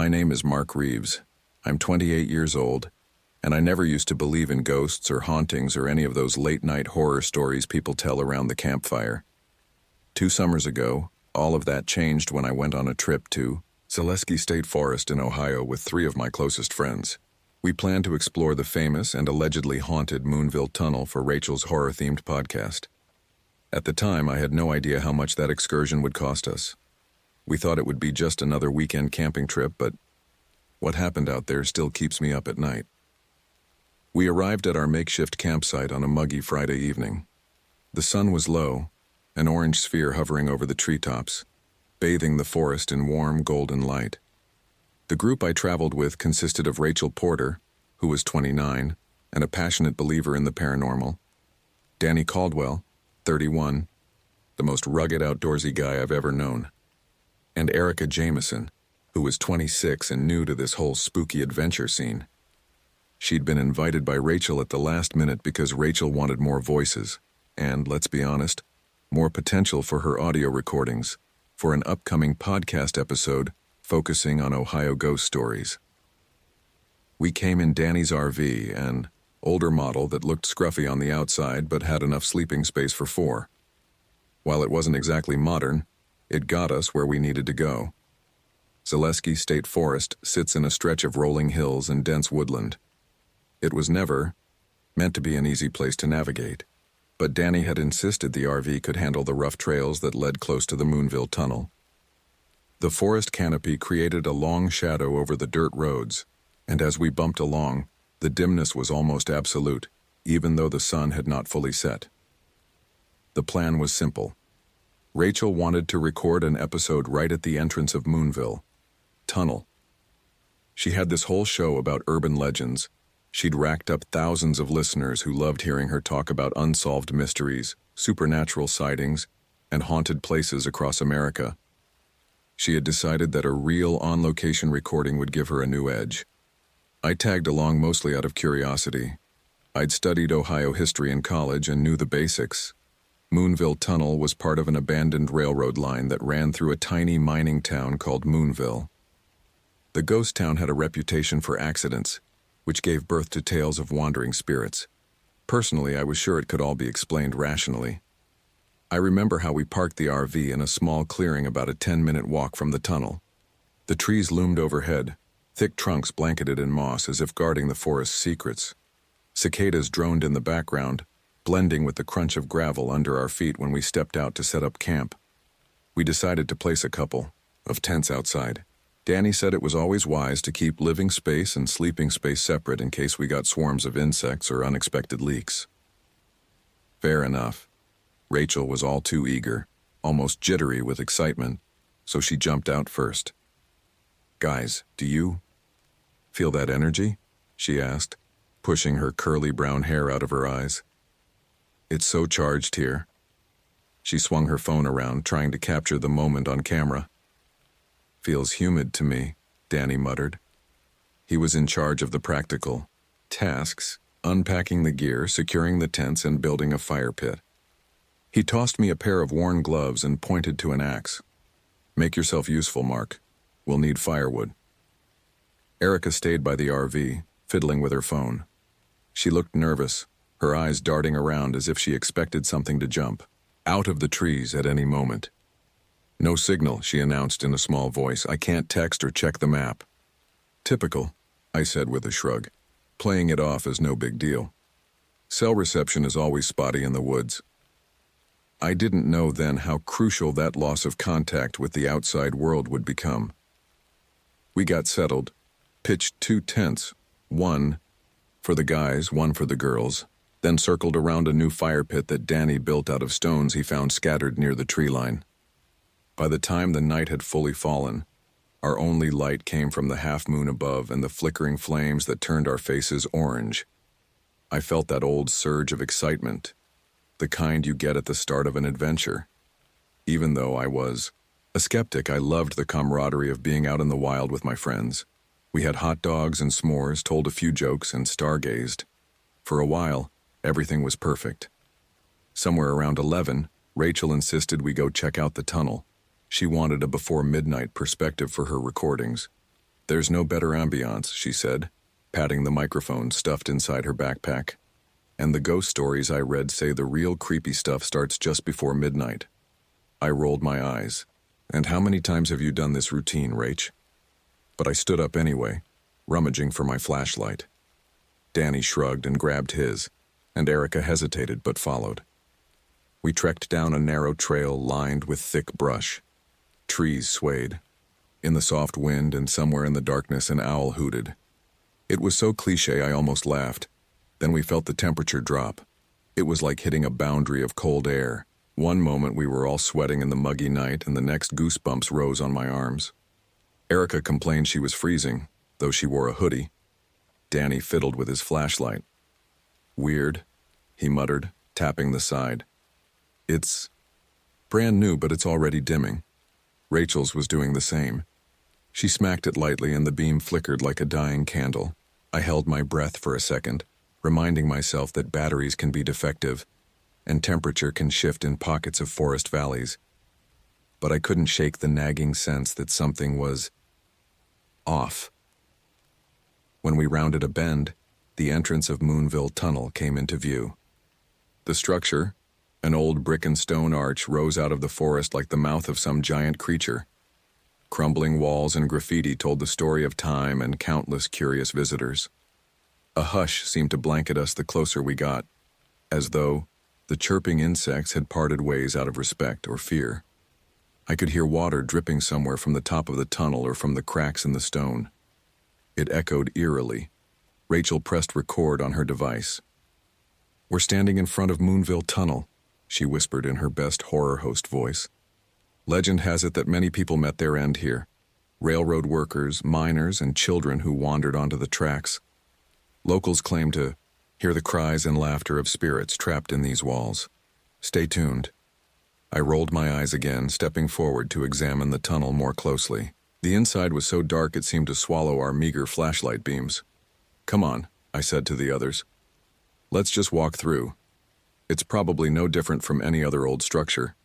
My name is Mark Reeves. I'm 28 years old, and I never used to believe in ghosts or hauntings or any of those late-night horror stories people tell around the campfire. 2 summers ago, all of that changed when I went on a trip to Zaleski State Forest in Ohio with 3 of my closest friends. We planned to explore the famous and allegedly haunted Moonville Tunnel for Rachel's horror-themed podcast. At the time, I had no idea how much that excursion would cost us. We thought it would be just another weekend camping trip, but what happened out there still keeps me up at night. We arrived at our makeshift campsite on a muggy Friday evening. The sun was low, an orange sphere hovering over the treetops, bathing the forest in warm golden light. The group I traveled with consisted of Rachel Porter, who was 29 and a passionate believer in the paranormal, Danny Caldwell, 31, the most rugged outdoorsy guy I've ever known, and Erica Jameson, who was 26 and new to this whole spooky adventure scene. She'd been invited by Rachel at the last minute because Rachel wanted more voices and, let's be honest, more potential for her audio recordings for an upcoming podcast episode focusing on Ohio ghost stories. We came in Danny's RV, an older model that looked scruffy on the outside but had enough sleeping space for 4. While it wasn't exactly modern, it got us where we needed to go. Zaleski State Forest sits in a stretch of rolling hills and dense woodland. It was never meant to be an easy place to navigate, but Danny had insisted the RV could handle the rough trails that led close to the Moonville Tunnel. The forest canopy created a long shadow over the dirt roads, and as we bumped along, the dimness was almost absolute, even though the sun had not fully set. The plan was simple. Rachel wanted to record an episode right at the entrance of Moonville Tunnel. She had this whole show about urban legends. She'd racked up thousands of listeners who loved hearing her talk about unsolved mysteries, supernatural sightings, and haunted places across America. She had decided that a real on-location recording would give her a new edge. I tagged along mostly out of curiosity. I'd studied Ohio history in college and knew the basics. Moonville Tunnel was part of an abandoned railroad line that ran through a tiny mining town called Moonville. The ghost town had a reputation for accidents, which gave birth to tales of wandering spirits. Personally, I was sure it could all be explained rationally. I remember how we parked the RV in a small clearing about a 10-minute walk from the tunnel. The trees loomed overhead, thick trunks blanketed in moss as if guarding the forest's secrets. Cicadas droned in the background, blending with the crunch of gravel under our feet when we stepped out to set up camp. We decided to place a couple of tents outside. Danny said it was always wise to keep living space and sleeping space separate in case we got swarms of insects or unexpected leaks. Fair enough. Rachel was all too eager, almost jittery with excitement, so she jumped out first. "Guys, do you feel that energy?" she asked, pushing her curly brown hair out of her eyes. "It's so charged here." She swung her phone around, trying to capture the moment on camera. "Feels humid to me," Danny muttered. He was in charge of the practical tasks, unpacking the gear, securing the tents, and building a fire pit. He tossed me a pair of worn gloves and pointed to an axe. "Make yourself useful, Mark. We'll need firewood." Erica stayed by the RV, fiddling with her phone. She looked nervous, her eyes darting around as if she expected something to jump out of the trees at any moment. "No signal," she announced in a small voice. "I can't text or check the map." "Typical," I said with a shrug, playing it off as no big deal. "Cell reception is always spotty in the woods." I didn't know then how crucial that loss of contact with the outside world would become. We got settled, pitched 2 tents, one for the guys, one for the girls, then circled around a new fire pit that Danny built out of stones he found scattered near the tree line. By the time the night had fully fallen, our only light came from the half-moon above and the flickering flames that turned our faces orange. I felt that old surge of excitement, the kind you get at the start of an adventure. Even though I was a skeptic, I loved the camaraderie of being out in the wild with my friends. We had hot dogs and s'mores, told a few jokes, and stargazed. For a while, everything was perfect. Somewhere around 11, Rachel insisted we go check out the tunnel. She wanted a before midnight perspective for her recordings. There's no better ambiance, she said, patting the microphone stuffed inside her backpack. And the ghost stories I read say the real creepy stuff starts just before midnight. I rolled my eyes. And how many times have you done this routine, Rach? But I stood up anyway, rummaging for my flashlight. Danny shrugged and grabbed his, and Erica hesitated but followed. We trekked down a narrow trail lined with thick brush. Trees swayed. In the soft wind and somewhere in the darkness an owl hooted. It was so cliché I almost laughed. Then we felt the temperature drop. It was like hitting a boundary of cold air. One moment we were all sweating in the muggy night, and the next goosebumps rose on my arms. Erica complained she was freezing, though she wore a hoodie. Danny fiddled with his flashlight. Weird, he muttered, tapping the side. It's brand new, but it's already dimming. Rachel's was doing the same. She smacked it lightly and the beam flickered like a dying candle. I held my breath for a second, reminding myself that batteries can be defective and temperature can shift in pockets of forest valleys. But I couldn't shake the nagging sense that something was off. When we rounded a bend, the entrance of Moonville Tunnel came into view. The structure, an old brick and stone arch, rose out of the forest like the mouth of some giant creature. Crumbling walls and graffiti told the story of time and countless curious visitors. A hush seemed to blanket us the closer we got, as though the chirping insects had parted ways out of respect or fear. I could hear water dripping somewhere from the top of the tunnel or from the cracks in the stone. It echoed eerily. Rachel pressed record on her device. "We're standing in front of Moonville Tunnel," she whispered in her best horror host voice. "Legend has it that many people met their end here. Railroad workers, miners, and children who wandered onto the tracks. Locals claim to hear the cries and laughter of spirits trapped in these walls. Stay tuned." I rolled my eyes again, stepping forward to examine the tunnel more closely. The inside was so dark it seemed to swallow our meager flashlight beams. "Come on," I said to the others. "Let's just walk through. It's probably no different from any other old structure."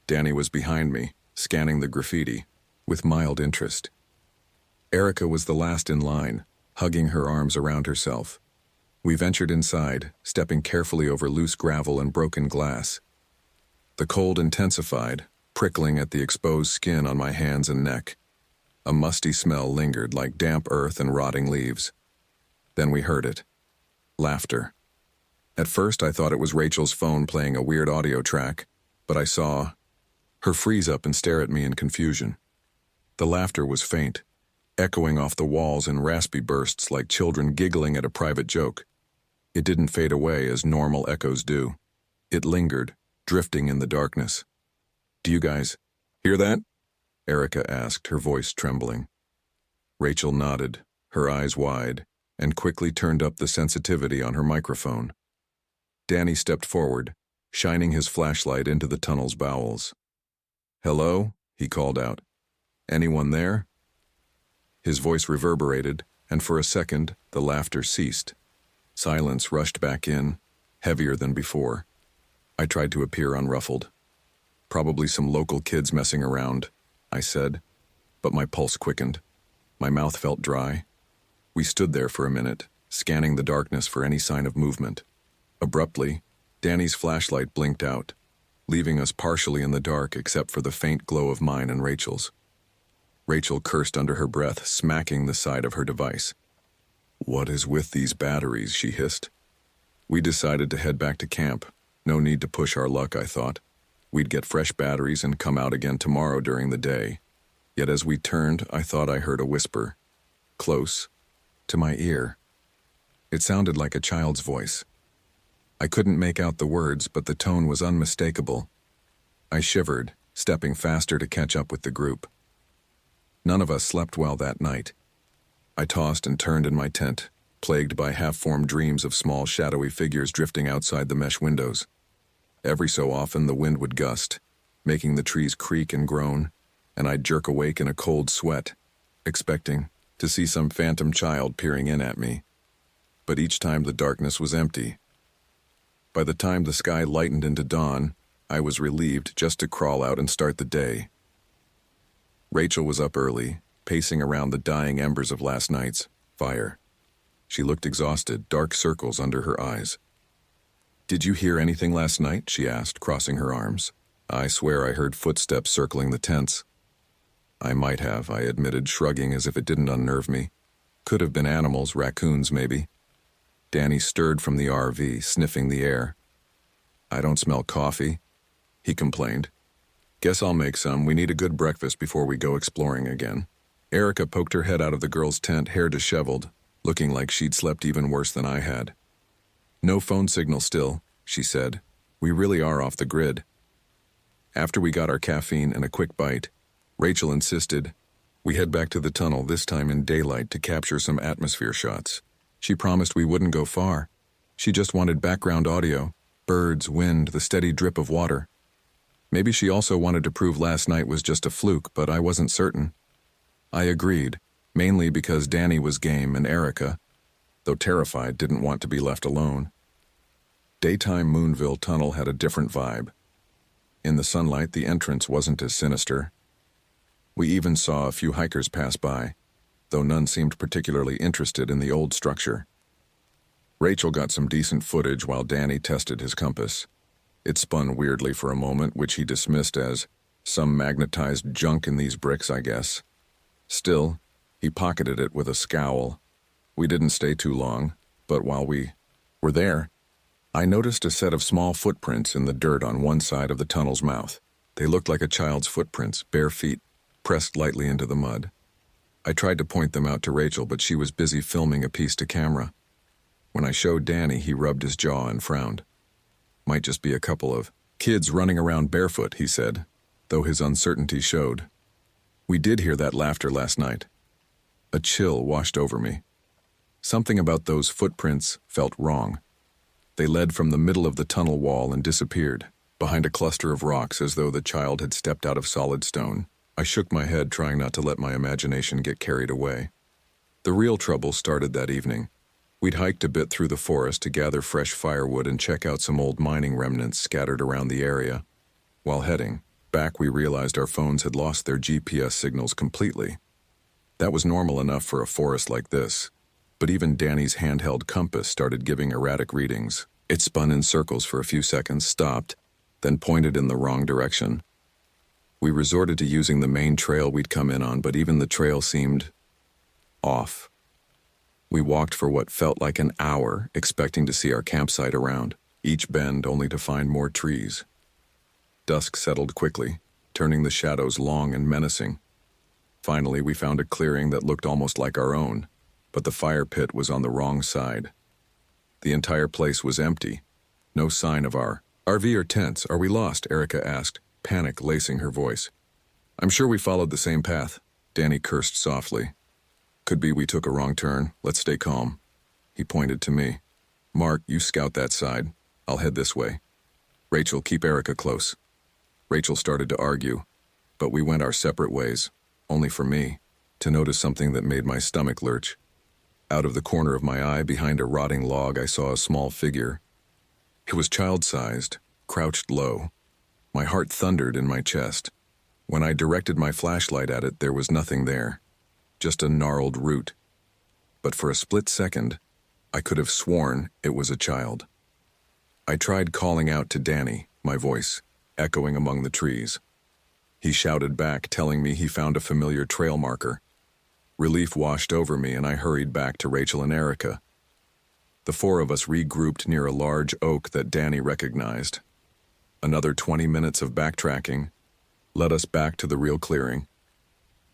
Danny was behind me, scanning the graffiti, with mild interest. Erica was the last in line, hugging her arms around herself. We ventured inside, stepping carefully over loose gravel and broken glass. The cold intensified, prickling at the exposed skin on my hands and neck. A musty smell lingered like damp earth and rotting leaves. Then we heard it. Laughter. At first I thought it was Rachel's phone playing a weird audio track, but I saw her freeze up and stare at me in confusion. The laughter was faint, echoing off the walls in raspy bursts like children giggling at a private joke. It didn't fade away as normal echoes do. It lingered, drifting in the darkness. "Do you guys hear that?" Erica asked, her voice trembling. Rachel nodded, her eyes wide, and quickly turned up the sensitivity on her microphone. Danny stepped forward, shining his flashlight into the tunnel's bowels. "Hello?" he called out. "Anyone there?" His voice reverberated, and for a second the laughter ceased. Silence rushed back in, heavier than before. I tried to appear unruffled. "Probably some local kids messing around," I said, but my pulse quickened. My mouth felt dry. We stood there for a minute, scanning the darkness for any sign of movement. Abruptly, Danny's flashlight blinked out, leaving us partially in the dark except for the faint glow of mine and Rachel's. Rachel cursed under her breath, smacking the side of her device. "What is with these batteries?" she hissed. We decided to head back to camp. No need to push our luck, I thought. We'd get fresh batteries and come out again tomorrow during the day. Yet as we turned, I thought I heard a whisper. Close, to my ear. It sounded like a child's voice. I couldn't make out the words, but the tone was unmistakable. I shivered, stepping faster to catch up with the group. None of us slept well that night. I tossed and turned in my tent, plagued by half-formed dreams of small shadowy figures drifting outside the mesh windows. Every so often the wind would gust, making the trees creak and groan, and I'd jerk awake in a cold sweat, expecting to see some phantom child peering in at me. But each time the darkness was empty. By the time the sky lightened into dawn, I was relieved just to crawl out and start the day. Rachel was up early, pacing around the dying embers of last night's fire. She looked exhausted, dark circles under her eyes. "Did you hear anything last night?" she asked, crossing her arms. "I swear I heard footsteps circling the tents." "I might have," I admitted, shrugging as if it didn't unnerve me. "Could have been animals, raccoons maybe." Danny stirred from the RV, sniffing the air. "I don't smell coffee," he complained. "Guess I'll make some. We need a good breakfast before we go exploring again." Erica poked her head out of the girl's tent, hair disheveled, looking like she'd slept even worse than I had. "No phone signal still," she said. "We really are off the grid." After we got our caffeine and a quick bite, Rachel insisted we head back to the tunnel, this time in daylight, to capture some atmosphere shots. She promised we wouldn't go far. She just wanted background audio, birds, wind, the steady drip of water. Maybe she also wanted to prove last night was just a fluke, but I wasn't certain. I agreed, mainly because Danny was game and Erica, though terrified, didn't want to be left alone. Daytime Moonville Tunnel had a different vibe. In the sunlight, the entrance wasn't as sinister. We even saw a few hikers pass by, though none seemed particularly interested in the old structure. Rachel got some decent footage while Danny tested his compass. It spun weirdly for a moment, which he dismissed as some magnetized junk in these bricks, I guess. Still, he pocketed it with a scowl. We didn't stay too long, but while we were there, I noticed a set of small footprints in the dirt on one side of the tunnel's mouth. They looked like a child's footprints, bare feet, pressed lightly into the mud. I tried to point them out to Rachel, but she was busy filming a piece to camera. When I showed Danny, he rubbed his jaw and frowned. "Might just be a couple of kids running around barefoot," he said, though his uncertainty showed. We did hear that laughter last night. A chill washed over me. Something about those footprints felt wrong. They led from the middle of the tunnel wall and disappeared, behind a cluster of rocks, as though the child had stepped out of solid stone. I shook my head, trying not to let my imagination get carried away. The real trouble started that evening. We'd hiked a bit through the forest to gather fresh firewood and check out some old mining remnants scattered around the area. While heading back, we realized our phones had lost their GPS signals completely. That was normal enough for a forest like this, but even Danny's handheld compass started giving erratic readings. It spun in circles for a few seconds, stopped, then pointed in the wrong direction. We resorted to using the main trail we'd come in on, but even the trail seemed off. We walked for what felt like an hour, expecting to see our campsite around, each bend only to find more trees. Dusk settled quickly, turning the shadows long and menacing. Finally, we found a clearing that looked almost like our own, but the fire pit was on the wrong side. The entire place was empty. No sign of our RV or tents. "Are we lost?" Erica asked, panic lacing her voice. "I'm sure we followed the same path," Danny cursed softly. "Could be we took a wrong turn. Let's stay calm." He pointed to me. "Mark, you scout that side. I'll head this way. Rachel, keep Erica close." Rachel started to argue, but we went our separate ways, only for me to notice something that made my stomach lurch. Out of the corner of my eye, behind a rotting log, I saw a small figure. It was child-sized, crouched low. My heart thundered in my chest. When I directed my flashlight at it, there was nothing there, just a gnarled root. But for a split second, I could have sworn it was a child. I tried calling out to Danny, my voice echoing among the trees. He shouted back, telling me he found a familiar trail marker. Relief washed over me, and I hurried back to Rachel and Erica. The four of us regrouped near a large oak that Danny recognized. Another 20 minutes of backtracking led us back to the real clearing.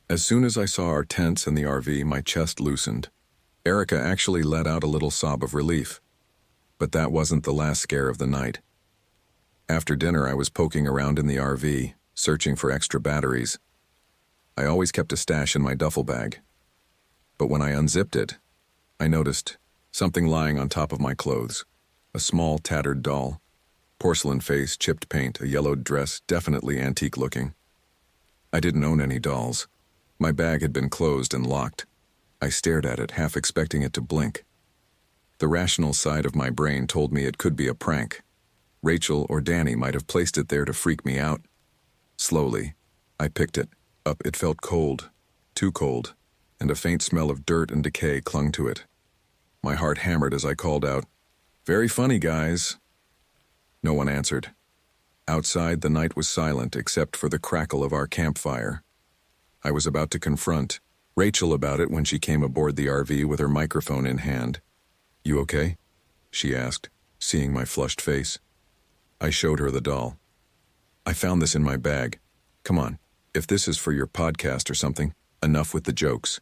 As soon as I saw our tents and the RV, my chest loosened. Erica actually let out a little sob of relief. But that wasn't the last scare of the night. After dinner, I was poking around in the RV, searching for extra batteries. I always kept a stash in my duffel bag. But when I unzipped it, I noticed something lying on top of my clothes. A small, tattered doll. Porcelain face, chipped paint, a yellowed dress, definitely antique-looking. I didn't own any dolls. My bag had been closed and locked. I stared at it, half expecting it to blink. The rational side of my brain told me it could be a prank. Rachel or Danny might have placed it there to freak me out. Slowly, I picked it up. It felt cold, too cold, and a faint smell of dirt and decay clung to it. My heart hammered as I called out, "Very funny, guys." No one answered. Outside, the night was silent except for the crackle of our campfire. I was about to confront Rachel about it when she came aboard the RV with her microphone in hand. "You okay?" she asked, seeing my flushed face. I showed her the doll. "I found this in my bag. Come on, if this is for your podcast or something, enough with the jokes."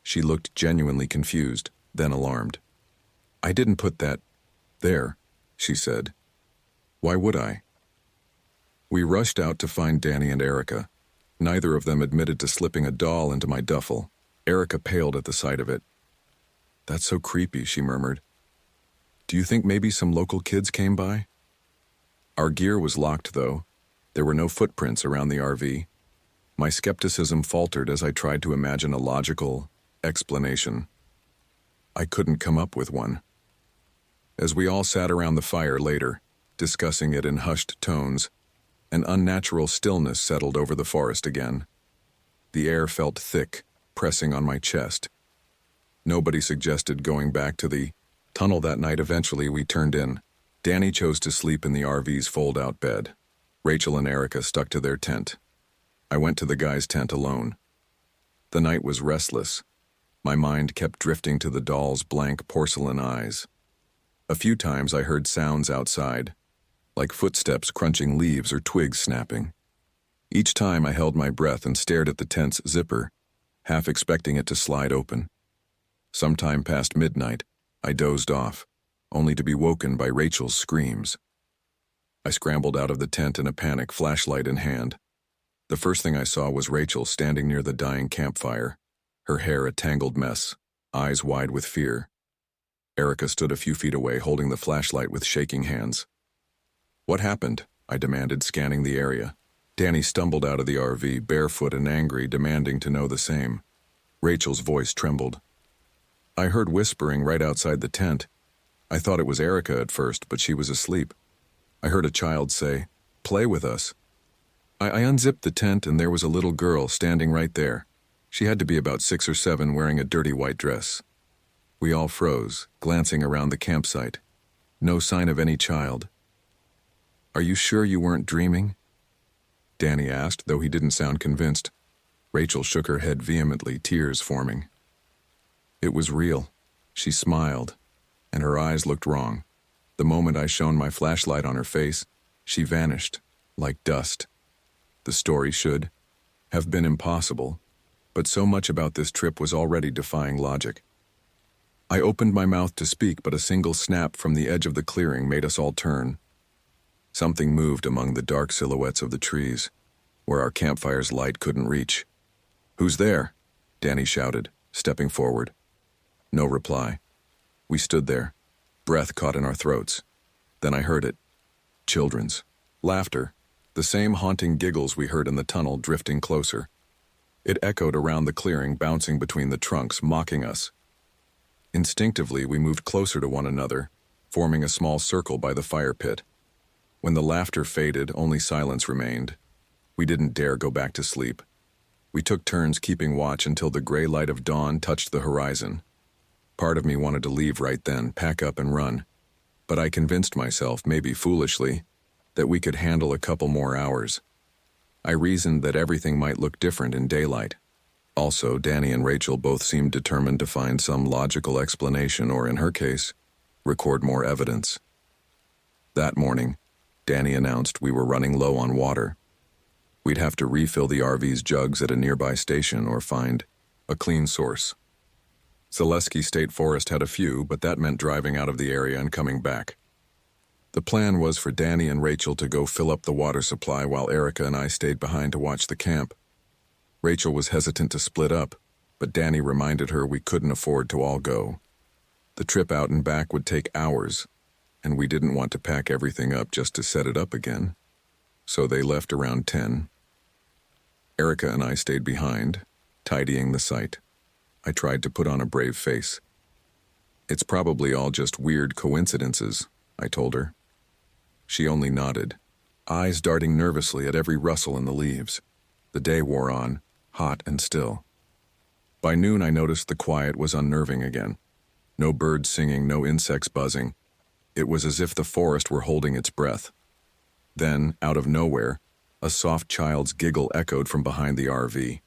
She looked genuinely confused, then alarmed. "I didn't put that there," she said. "Why would I?" We rushed out to find Danny and Erica. Neither of them admitted to slipping a doll into my duffel. Erica paled at the sight of it. "That's so creepy," she murmured. "Do you think maybe some local kids came by?" Our gear was locked, though. There were no footprints around the RV. My skepticism faltered as I tried to imagine a logical explanation. I couldn't come up with one. As we all sat around the fire later, discussing it in hushed tones, an unnatural stillness settled over the forest again. The air felt thick, pressing on my chest. Nobody suggested going back to the tunnel that night. Eventually, we turned in. Danny chose to sleep in the RV's fold-out bed. Rachel and Erica stuck to their tent. I went to the guy's tent alone. The night was restless. My mind kept drifting to the doll's blank porcelain eyes. A few times I heard sounds outside, like footsteps crunching leaves or twigs snapping. Each time I held my breath and stared at the tent's zipper, half expecting it to slide open. Sometime past midnight, I dozed off, only to be woken by Rachel's screams. I scrambled out of the tent in a panic, flashlight in hand. The first thing I saw was Rachel standing near the dying campfire, her hair a tangled mess, eyes wide with fear. Erica stood a few feet away, holding the flashlight with shaking hands. "What happened?" I demanded, scanning the area. Danny stumbled out of the RV, barefoot and angry, demanding to know the same. Rachel's voice trembled. "I heard whispering right outside the tent. I thought it was Erica at first, but she was asleep. I heard a child say, 'Play with us.' I unzipped the tent and there was a little girl standing right there. She had to be about 6 or 7, wearing a dirty white dress." We all froze, glancing around the campsite. No sign of any child. "Are you sure you weren't dreaming?" Danny asked, though he didn't sound convinced. Rachel shook her head vehemently, tears forming. "It was real." She smiled, and her eyes looked wrong. The moment I shone my flashlight on her face, she vanished, like dust. The story should have been impossible, but so much about this trip was already defying logic. I opened my mouth to speak, but a single snap from the edge of the clearing made us all turn. Something moved among the dark silhouettes of the trees, where our campfire's light couldn't reach. "Who's there?" Danny shouted, stepping forward. No reply. We stood there, breath caught in our throats. Then I heard it. Children's laughter, the same haunting giggles we heard in the tunnel, drifting closer. It echoed around the clearing, bouncing between the trunks, mocking us. Instinctively, we moved closer to one another, forming a small circle by the fire pit. When the laughter faded, only silence remained. We didn't dare go back to sleep. We took turns keeping watch until the gray light of dawn touched the horizon. Part of me wanted to leave right then, pack up and run. But I convinced myself, maybe foolishly, that we could handle a couple more hours. I reasoned that everything might look different in daylight. Also, Danny and Rachel both seemed determined to find some logical explanation, or in her case, record more evidence. That morning, Danny announced we were running low on water. We'd have to refill the RV's jugs at a nearby station or find a clean source. Zaleski State Forest had a few, but that meant driving out of the area and coming back. The plan was for Danny and Rachel to go fill up the water supply while Erica and I stayed behind to watch the camp. Rachel was hesitant to split up, but Danny reminded her we couldn't afford to all go. The trip out and back would take hours, and we didn't want to pack everything up just to set it up again. So they left around 10. Erica and I stayed behind, tidying the site. I tried to put on a brave face. "It's probably all just weird coincidences," I told her. She only nodded, eyes darting nervously at every rustle in the leaves. The day wore on, hot and still. By noon, I noticed the quiet was unnerving again. No birds singing, no insects buzzing. It was as if the forest were holding its breath. Then, out of nowhere, a soft child's giggle echoed from behind the RV.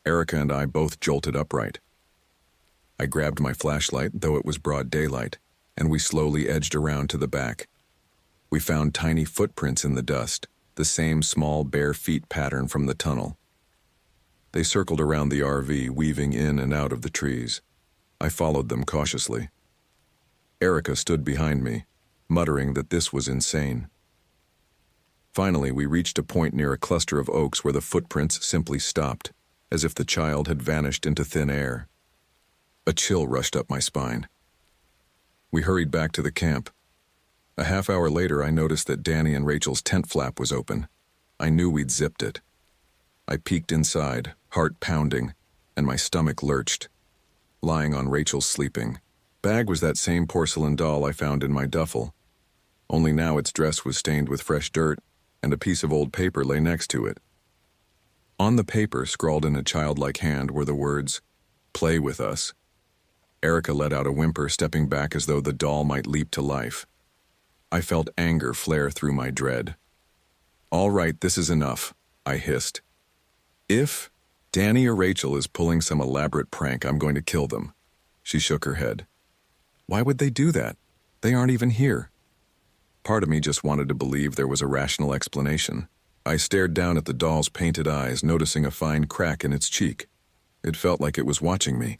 Erica and I both jolted upright. I grabbed my flashlight, though it was broad daylight, and we slowly edged around to the back. We found tiny footprints in the dust, the same small bare feet pattern from the tunnel. They circled around the RV, weaving in and out of the trees. I followed them cautiously. Erica stood behind me, muttering that this was insane. Finally, we reached a point near a cluster of oaks where the footprints simply stopped, as if the child had vanished into thin air. A chill rushed up my spine. We hurried back to the camp. A half hour later, I noticed that Danny and Rachel's tent flap was open. I knew we'd zipped it. I peeked inside, heart pounding, and my stomach lurched. Lying on Rachel's sleeping bag was that same porcelain doll I found in my duffel. Only now its dress was stained with fresh dirt, and a piece of old paper lay next to it. On the paper, scrawled in a childlike hand, were the words, "Play with us." Erica let out a whimper, stepping back as though the doll might leap to life. I felt anger flare through my dread. "All right, this is enough," I hissed. "If Danny or Rachel is pulling some elaborate prank, I'm going to kill them." She shook her head. "Why would they do that? They aren't even here." Part of me just wanted to believe there was a rational explanation. I stared down at the doll's painted eyes, noticing a fine crack in its cheek. It felt like it was watching me.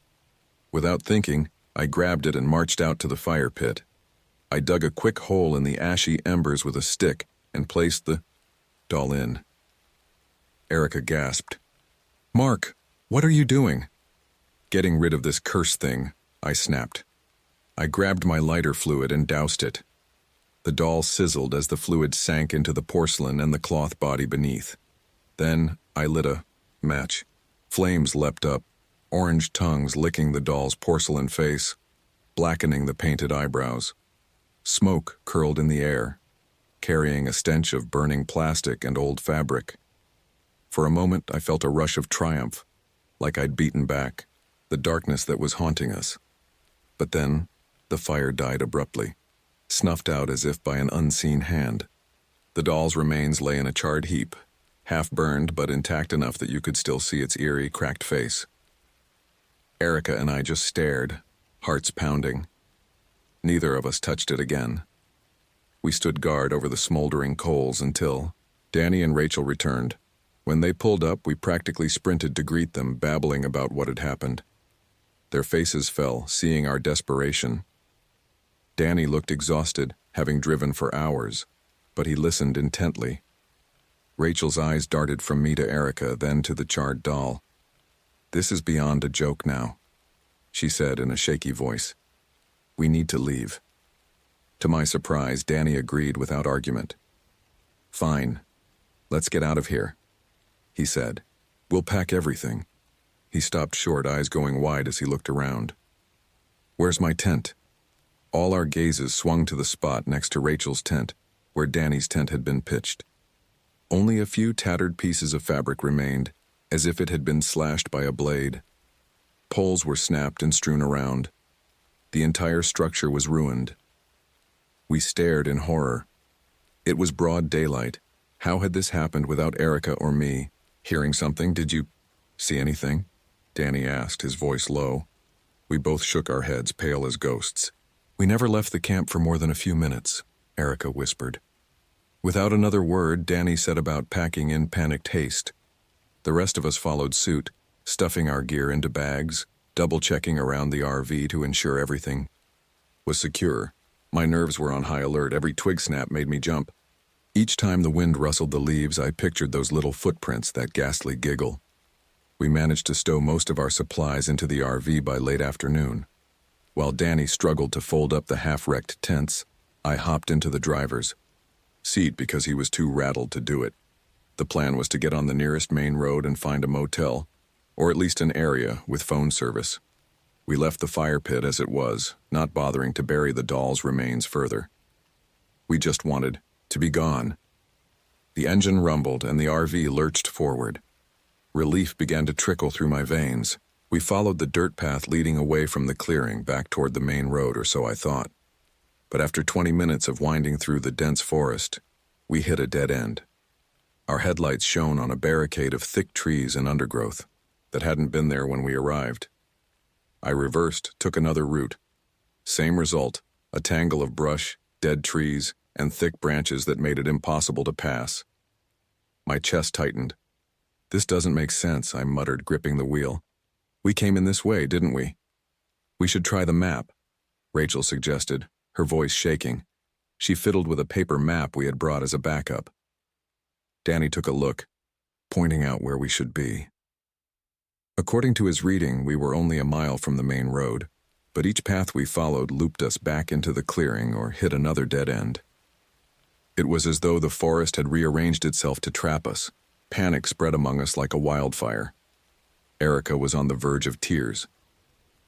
Without thinking, I grabbed it and marched out to the fire pit. I dug a quick hole in the ashy embers with a stick and placed the doll in. Erica gasped. "Mark, what are you doing?" "Getting rid of this cursed thing," I snapped. I grabbed my lighter fluid and doused it. The doll sizzled as the fluid sank into the porcelain and the cloth body beneath. Then I lit a match. Flames leapt up, orange tongues licking the doll's porcelain face, blackening the painted eyebrows. Smoke curled in the air, carrying a stench of burning plastic and old fabric. For a moment, I felt a rush of triumph, like I'd beaten back the darkness that was haunting us. But then, the fire died abruptly, snuffed out as if by an unseen hand. The doll's remains lay in a charred heap, half burned but intact enough that you could still see its eerie, cracked face. Erica and I just stared, hearts pounding. Neither of us touched it again. We stood guard over the smoldering coals until Danny and Rachel returned. When they pulled up, we practically sprinted to greet them, babbling about what had happened. Their faces fell, seeing our desperation. Danny looked exhausted, having driven for hours, but he listened intently. Rachel's eyes darted from me to Erica, then to the charred doll. "This is beyond a joke now," she said in a shaky voice. "We need to leave." To my surprise, Danny agreed without argument. "Fine. Let's get out of here," he said. "We'll pack everything." He stopped short, eyes going wide as he looked around. "Where's my tent?" All our gazes swung to the spot next to Rachel's tent, where Danny's tent had been pitched. Only a few tattered pieces of fabric remained, as if it had been slashed by a blade. Poles were snapped and strewn around. The entire structure was ruined. We stared in horror. It was broad daylight. How had this happened without Erica or me? "Hearing something? Did you see anything?" Danny asked, his voice low. We both shook our heads, pale as ghosts. "We never left the camp for more than a few minutes," Erica whispered. Without another word, Danny set about packing in panicked haste. The rest of us followed suit, stuffing our gear into bags, double-checking around the RV to ensure everything was secure. My nerves were on high alert. Every twig snap made me jump. Each time the wind rustled the leaves, I pictured those little footprints, that ghastly giggle. We managed to stow most of our supplies into the RV by late afternoon. While Danny struggled to fold up the half-wrecked tents, I hopped into the driver's seat because he was too rattled to do it. The plan was to get on the nearest main road and find a motel, or at least an area with phone service. We left the fire pit as it was, not bothering to bury the doll's remains further. We just wanted to be gone. The engine rumbled and the RV lurched forward. Relief began to trickle through my veins. We followed the dirt path leading away from the clearing back toward the main road, or so I thought. But after 20 minutes of winding through the dense forest, we hit a dead end. Our headlights shone on a barricade of thick trees and undergrowth that hadn't been there when we arrived. I reversed, took another route. Same result, a tangle of brush, dead trees, and thick branches that made it impossible to pass. My chest tightened. This doesn't make sense, I muttered, gripping the wheel. We came in this way, didn't we? We should try the map, Rachel suggested, her voice shaking. She fiddled with a paper map we had brought as a backup. Danny took a look, pointing out where we should be. According to his reading, we were only a mile from the main road, but each path we followed looped us back into the clearing or hit another dead end. It was as though the forest had rearranged itself to trap us. Panic spread among us like a wildfire. Erica was on the verge of tears.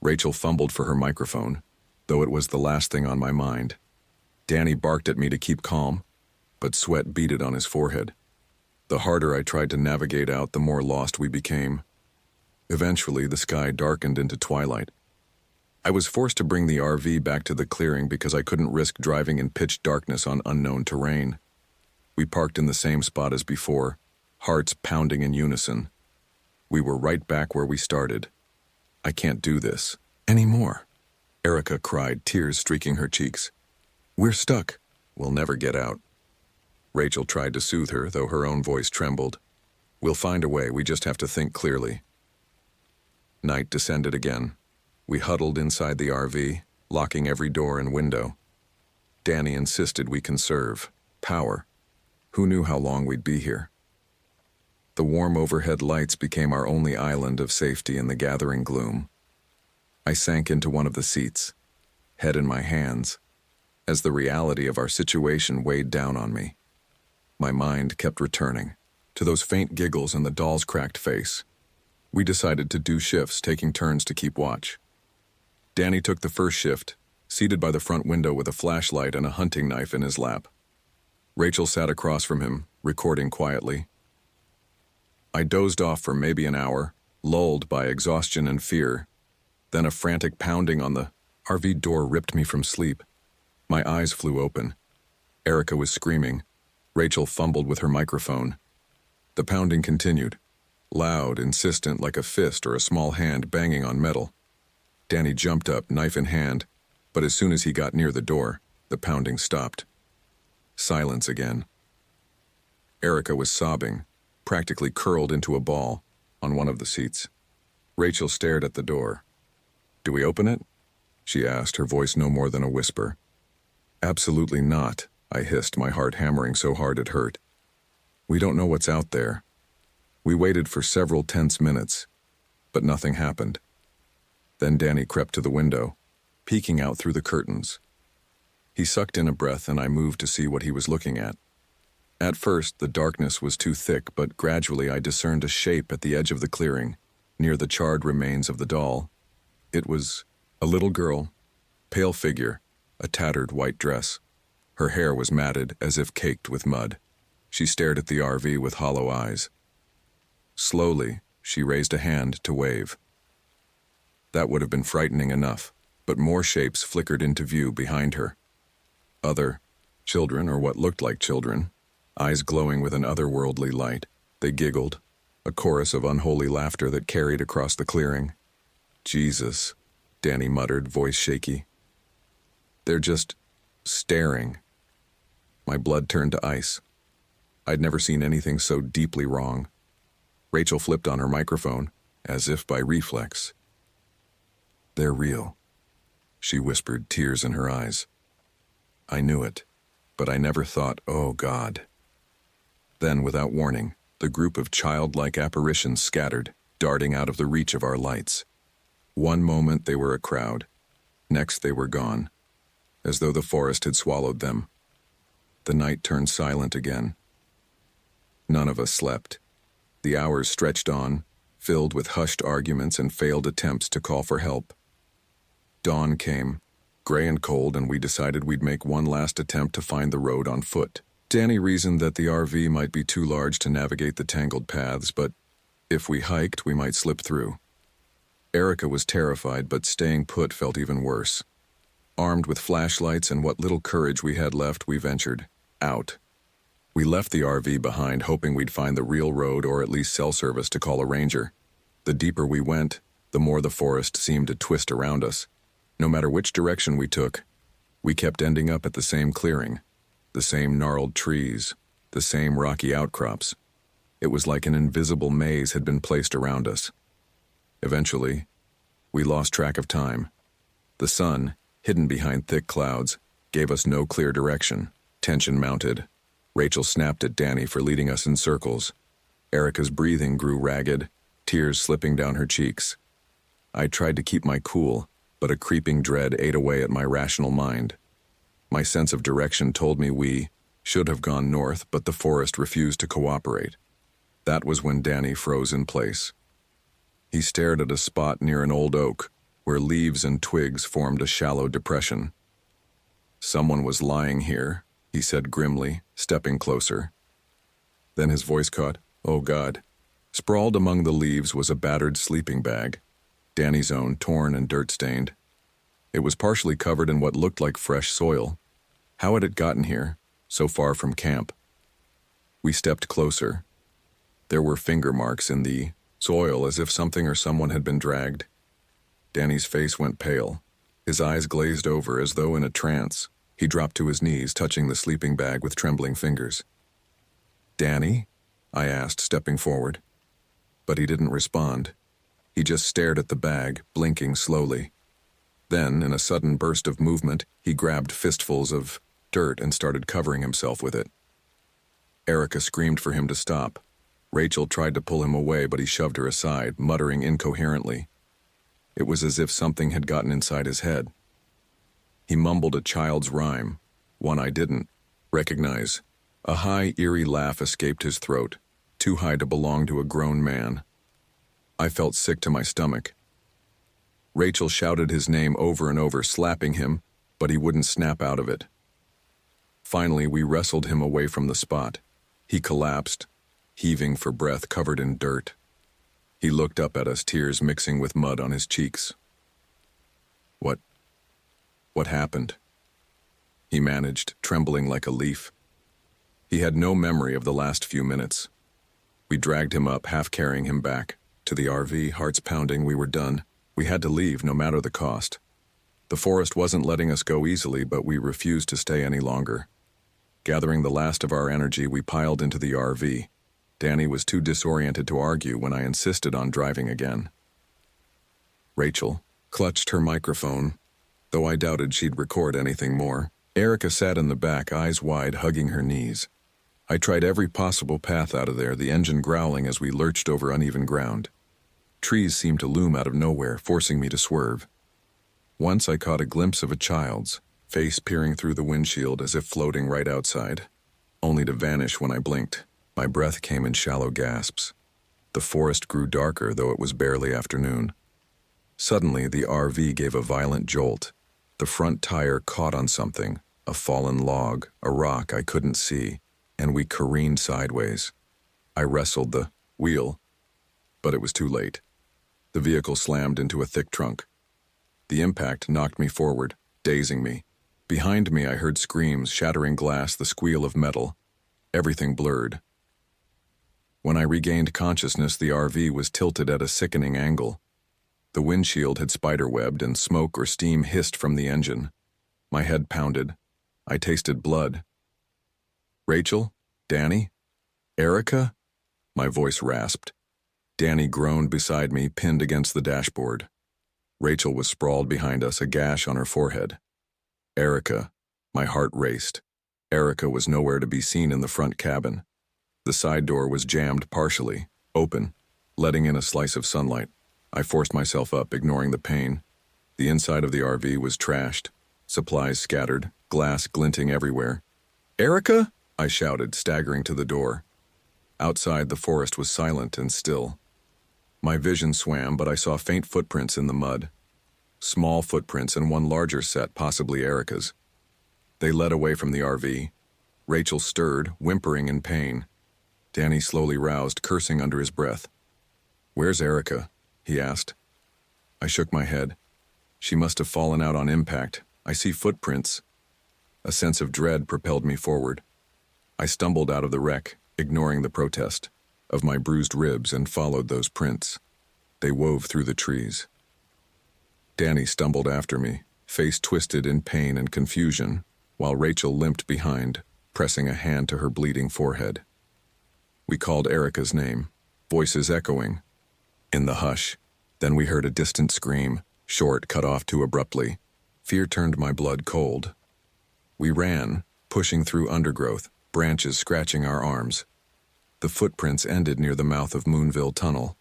Rachel fumbled for her microphone, though it was the last thing on my mind. Danny barked at me to keep calm, but sweat beaded on his forehead. The harder I tried to navigate out, the more lost we became. Eventually, the sky darkened into twilight. I was forced to bring the RV back to the clearing because I couldn't risk driving in pitch darkness on unknown terrain. We parked in the same spot as before, hearts pounding in unison. We were right back where we started. I can't do this anymore, Erica cried, tears streaking her cheeks. We're stuck. We'll never get out. Rachel tried to soothe her, though her own voice trembled. We'll find a way, we just have to think clearly. Night descended again. We huddled inside the RV, locking every door and window. Danny insisted we conserve power. Who knew how long we'd be here? The warm overhead lights became our only island of safety in the gathering gloom. I sank into one of the seats, head in my hands, as the reality of our situation weighed down on me. My mind kept returning to those faint giggles and the doll's cracked face. We decided to do shifts, taking turns to keep watch. Danny took the first shift, seated by the front window with a flashlight and a hunting knife in his lap. Rachel sat across from him, recording quietly. I dozed off for maybe an hour, lulled by exhaustion and fear. Then a frantic pounding on the RV door ripped me from sleep. My eyes flew open. Erica was screaming. Rachel fumbled with her microphone. The pounding continued, loud, insistent, like a fist or a small hand banging on metal. Danny jumped up, knife in hand, but as soon as he got near the door, the pounding stopped. Silence again. Erica was sobbing, practically curled into a ball, on one of the seats. Rachel stared at the door. Do we open it? She asked, her voice no more than a whisper. Absolutely not, I hissed, my heart hammering so hard it hurt. We don't know what's out there. We waited for several tense minutes, but nothing happened. Then Danny crept to the window, peeking out through the curtains. He sucked in a breath and I moved to see what he was looking at. At first, the darkness was too thick, but gradually I discerned a shape at the edge of the clearing, near the charred remains of the doll. It was a little girl, pale figure, a tattered white dress. Her hair was matted as if caked with mud. She stared at the RV with hollow eyes. Slowly, she raised a hand to wave. That would have been frightening enough, but more shapes flickered into view behind her. Other children, or what looked like children, eyes glowing with an otherworldly light. They giggled, a chorus of unholy laughter that carried across the clearing. Jesus, Danny muttered, voice shaky. They're just staring. My blood turned to ice. I'd never seen anything so deeply wrong. Rachel flipped on her microphone, as if by reflex. They're real, she whispered, tears in her eyes. I knew it, but I never thought, oh God. Then, without warning, the group of childlike apparitions scattered, darting out of the reach of our lights. One moment they were a crowd, next they were gone, as though the forest had swallowed them. The night turned silent again. None of us slept. The hours stretched on, filled with hushed arguments and failed attempts to call for help. Dawn came, gray and cold, and we decided we'd make one last attempt to find the road on foot. Danny reasoned that the RV might be too large to navigate the tangled paths, but if we hiked, we might slip through. Erica was terrified, but staying put felt even worse. Armed with flashlights and what little courage we had left, we ventured out. We left the RV behind, hoping we'd find the real road or at least cell service to call a ranger. The deeper we went, the more the forest seemed to twist around us. No matter which direction we took, we kept ending up at the same clearing, the same gnarled trees, the same rocky outcrops. It was like an invisible maze had been placed around us. Eventually, we lost track of time. The sun, hidden behind thick clouds, gave us no clear direction. Tension mounted. Rachel snapped at Danny for leading us in circles. Erica's breathing grew ragged, tears slipping down her cheeks. I tried to keep my cool, but a creeping dread ate away at my rational mind. My sense of direction told me we should have gone north, but the forest refused to cooperate. That was when Danny froze in place. He stared at a spot near an old oak, where leaves and twigs formed a shallow depression. "Someone was lying here," he said grimly, stepping closer. Then his voice caught, "Oh God." Sprawled among the leaves was a battered sleeping bag, Danny's own, torn and dirt-stained. It was partially covered in what looked like fresh soil. How had it gotten here, so far from camp? We stepped closer. There were finger marks in the soil, as if something or someone had been dragged. Danny's face went pale. His eyes glazed over as though in a trance. He dropped to his knees, touching the sleeping bag with trembling fingers. "Danny?" I asked, stepping forward. But he didn't respond. He just stared at the bag, blinking slowly. Then, in a sudden burst of movement, he grabbed fistfuls of dirt and started covering himself with it. Erica screamed for him to stop. Rachel tried to pull him away, but he shoved her aside, muttering incoherently. It was as if something had gotten inside his head. He mumbled a child's rhyme, one I didn't recognize. A high, eerie laugh escaped his throat, too high to belong to a grown man. I felt sick to my stomach. Rachel shouted his name over and over, slapping him, but he wouldn't snap out of it. Finally, we wrestled him away from the spot. He collapsed, heaving for breath, covered in dirt. He looked up at us, tears mixing with mud on his cheeks. What happened?" he managed, trembling like a leaf. He had no memory of the last few minutes. We dragged him up, half carrying him back. To the RV, hearts pounding. We were done. We had to leave, no matter the cost. The forest wasn't letting us go easily, but we refused to stay any longer. Gathering the last of our energy, we piled into the RV. Danny was too disoriented to argue when I insisted on driving again. Rachel clutched her microphone, though I doubted she'd record anything more. Erica sat in the back, eyes wide, hugging her knees. I tried every possible path out of there, the engine growling as we lurched over uneven ground. Trees seemed to loom out of nowhere, forcing me to swerve. Once I caught a glimpse of a child's face peering through the windshield as if floating right outside, only to vanish when I blinked. My breath came in shallow gasps. The forest grew darker, though it was barely afternoon. Suddenly, the RV gave a violent jolt. The front tire caught on something, a fallen log, a rock I couldn't see, and we careened sideways. I wrestled the wheel, but it was too late. The vehicle slammed into a thick trunk. The impact knocked me forward, dazing me. Behind me, I heard screams, shattering glass, the squeal of metal. Everything blurred. When I regained consciousness, the RV was tilted at a sickening angle. The windshield had spiderwebbed, and smoke or steam hissed from the engine. My head pounded. I tasted blood. "Rachel? Danny? Erica?" My voice rasped. Danny groaned beside me, pinned against the dashboard. Rachel was sprawled behind us, a gash on her forehead. Erica. My heart raced. Erica was nowhere to be seen in the front cabin. The side door was jammed partially, open, letting in a slice of sunlight. I forced myself up, ignoring the pain. The inside of the RV was trashed, supplies scattered, glass glinting everywhere. "Erica?" I shouted, staggering to the door. Outside, the forest was silent and still. My vision swam, but I saw faint footprints in the mud. Small footprints and one larger set, possibly Erica's. They led away from the RV. Rachel stirred, whimpering in pain. Danny slowly roused, cursing under his breath. "Where's Erica?" he asked. I shook my head. She must have fallen out on impact. I see footprints. A sense of dread propelled me forward. I stumbled out of the wreck, ignoring the protest of my bruised ribs, and followed those prints. They wove through the trees. Danny stumbled after me, face twisted in pain and confusion, while Rachel limped behind, pressing a hand to her bleeding forehead. We called Erica's name, voices echoing. In the hush, then we heard a distant scream, short, cut off too abruptly. Fear turned my blood cold. We ran, pushing through undergrowth, branches scratching our arms. The footprints ended near the mouth of Moonville Tunnel.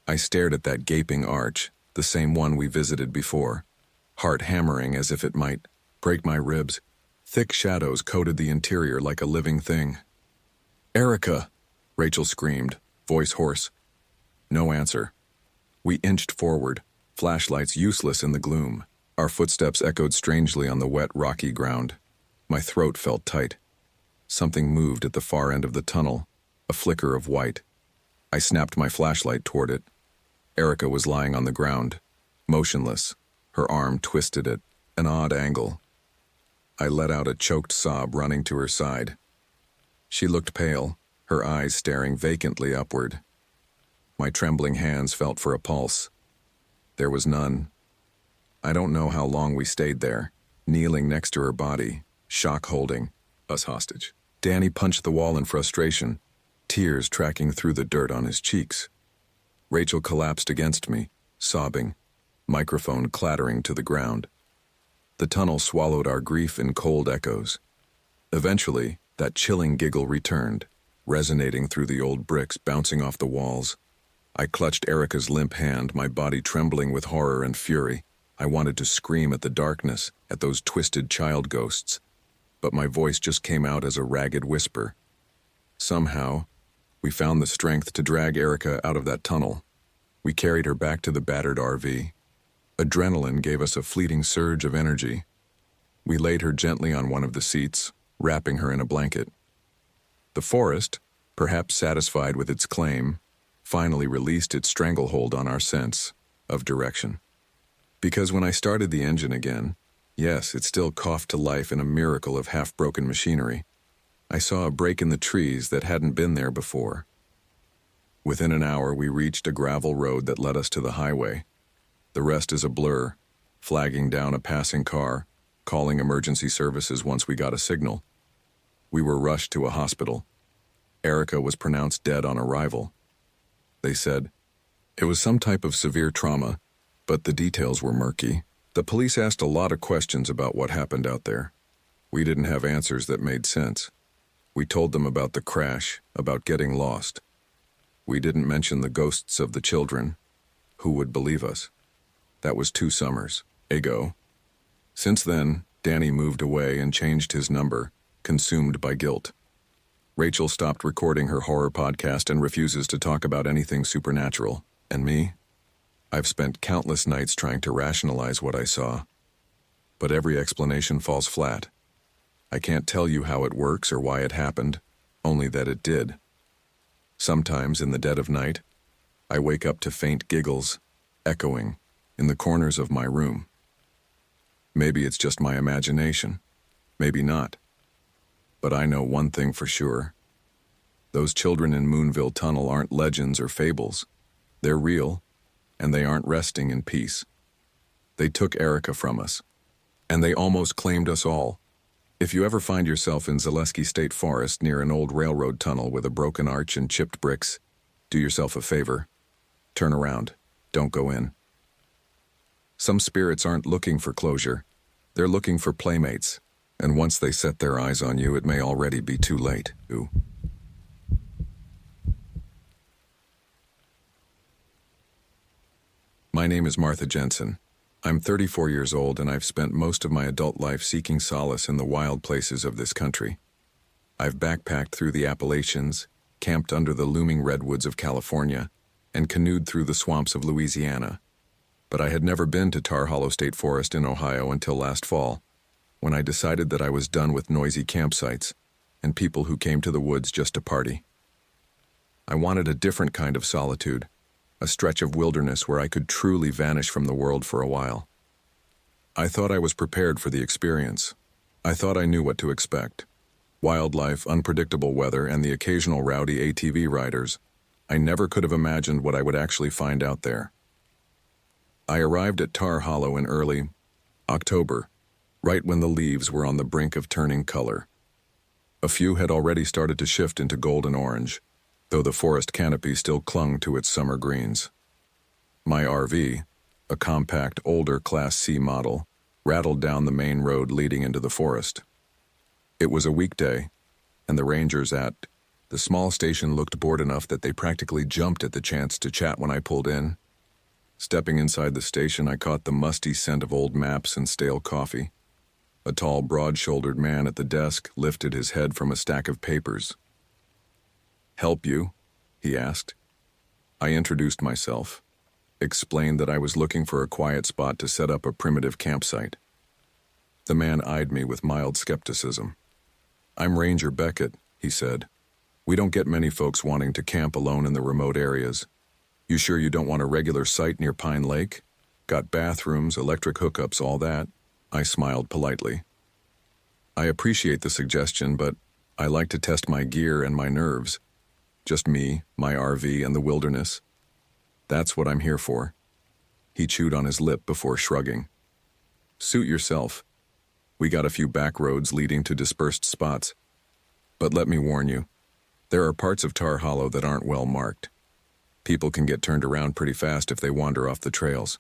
I stared at that gaping arch, the same one we visited before, heart hammering as if it might break my ribs. Thick shadows coated the interior like a living thing. "Erica!" Rachel screamed, voice hoarse. No answer. We inched forward, flashlights useless in the gloom. Our footsteps echoed strangely on the wet, rocky ground. My throat felt tight. Something moved at the far end of the tunnel, a flicker of white. I snapped my flashlight toward it. Erica was lying on the ground, motionless, her arm twisted at an odd angle. I let out a choked sob running to her side. She looked pale, her eyes staring vacantly upward. My trembling hands felt for a pulse. There was none. I don't know how long we stayed there, kneeling next to her body, shock holding us hostage. Danny punched the wall in frustration, tears tracking through the dirt on his cheeks. Rachel collapsed against me, sobbing, microphone clattering to the ground. The tunnel swallowed our grief in cold echoes. Eventually, that chilling giggle returned, resonating through the old bricks, bouncing off the walls. I clutched Erica's limp hand, my body trembling with horror and fury. I wanted to scream at the darkness, at those twisted child ghosts, but my voice just came out as a ragged whisper. Somehow, we found the strength to drag Erica out of that tunnel. We carried her back to the battered RV. Adrenaline gave us a fleeting surge of energy. We laid her gently on one of the seats, wrapping her in a blanket. The forest, perhaps satisfied with its claim, finally released its stranglehold on our sense of direction. Because when I started the engine again, yes, it still coughed to life in a miracle of half-broken machinery, I saw a break in the trees that hadn't been there before. Within an hour, we reached a gravel road that led us to the highway. The rest is a blur, flagging down a passing car, calling emergency services once we got a signal. We were rushed to a hospital. Erica was pronounced dead on arrival. They said it was some type of severe trauma, but the details were murky. The police asked a lot of questions about what happened out there. We didn't have answers that made sense. We told them about the crash, about getting lost. We didn't mention the ghosts of the children. Who would believe us? That was 2 summers ago. Since then, Danny moved away and changed his number, consumed by guilt. Rachel stopped recording her horror podcast and refuses to talk about anything supernatural. And me? I've spent countless nights trying to rationalize what I saw. But every explanation falls flat. I can't tell you how it works or why it happened, only that it did. Sometimes in the dead of night, I wake up to faint giggles, echoing, in the corners of my room. Maybe it's just my imagination. Maybe not. But I know one thing for sure. Those children in Moonville Tunnel aren't legends or fables. They're real, and they aren't resting in peace. They took Erica from us, and they almost claimed us all. If you ever find yourself in Zaleski State Forest near an old railroad tunnel with a broken arch and chipped bricks, do yourself a favor. Turn around. Don't go in. Some spirits aren't looking for closure. They're looking for playmates, and once they set their eyes on you, it may already be too late. Ooh. My name is Martha Jensen. I'm 34 years old, and I've spent most of my adult life seeking solace in the wild places of this country. I've backpacked through the Appalachians, camped under the looming redwoods of California, and canoed through the swamps of Louisiana. But I had never been to Tar Hollow State Forest in Ohio until last fall, when I decided that I was done with noisy campsites and people who came to the woods just to party. I wanted a different kind of solitude, a stretch of wilderness where I could truly vanish from the world for a while. I thought I was prepared for the experience. I thought I knew what to expect. Wildlife, unpredictable weather, and the occasional rowdy ATV riders. I never could have imagined what I would actually find out there. I arrived at Tar Hollow in early October, right when the leaves were on the brink of turning color. A few had already started to shift into golden orange, though the forest canopy still clung to its summer greens. My RV, a compact, older Class C model, rattled down the main road leading into the forest. It was a weekday, and the rangers at the small station looked bored enough that they practically jumped at the chance to chat when I pulled in. Stepping inside the station, I caught the musty scent of old maps and stale coffee. A tall, broad-shouldered man at the desk lifted his head from a stack of papers. "Help you?" he asked. I introduced myself, explained that I was looking for a quiet spot to set up a primitive campsite. The man eyed me with mild skepticism. "I'm Ranger Beckett," he said. "We don't get many folks wanting to camp alone in the remote areas. You sure you don't want a regular site near Pine Lake? Got bathrooms, electric hookups, all that?" I smiled politely. "I appreciate the suggestion, but I like to test my gear and my nerves. Just me, my RV, and the wilderness. That's what I'm here for." He chewed on his lip before shrugging. "Suit yourself. We got a few back roads leading to dispersed spots. But let me warn you, there are parts of Tar Hollow that aren't well marked. People can get turned around pretty fast if they wander off the trails.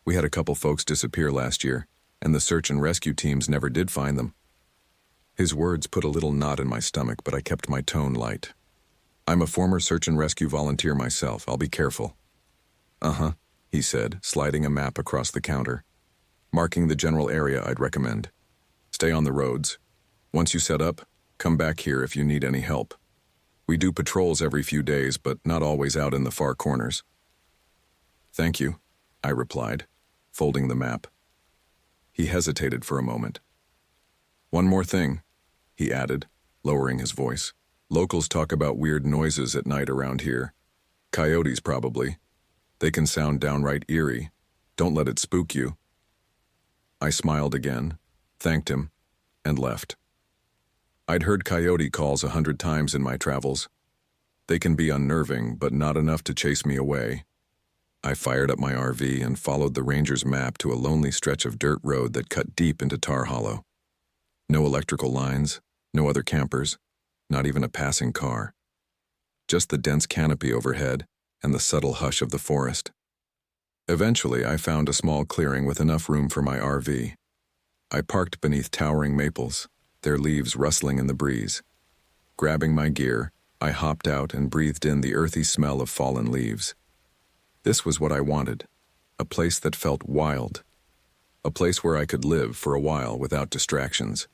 We had a couple folks disappear last year, and the search and rescue teams never did find them." His words put a little knot in my stomach, but I kept my tone light. "I'm a former search and rescue volunteer myself. I'll be careful." "Uh-huh," he said, sliding a map across the counter, marking the general area I'd recommend. "Stay on the roads. Once you set up, come back here if you need any help. We do patrols every few days, but not always out in the far corners." "Thank you," I replied, folding the map. He hesitated for a moment. "One more thing," he added, lowering his voice. "Locals talk about weird noises at night around here. Coyotes, probably. They can sound downright eerie. Don't let it spook you." I smiled again, thanked him, and left. I'd heard coyote calls 100 times in my travels. They can be unnerving, but not enough to chase me away. I fired up my RV and followed the ranger's map to a lonely stretch of dirt road that cut deep into Tar Hollow. No electrical lines, no other campers, not even a passing car. Just the dense canopy overhead and the subtle hush of the forest. Eventually, I found a small clearing with enough room for my RV. I parked beneath towering maples, their leaves rustling in the breeze. Grabbing my gear, I hopped out and breathed in the earthy smell of fallen leaves. This was what I wanted, a place that felt wild, a place where I could live for a while without distractions.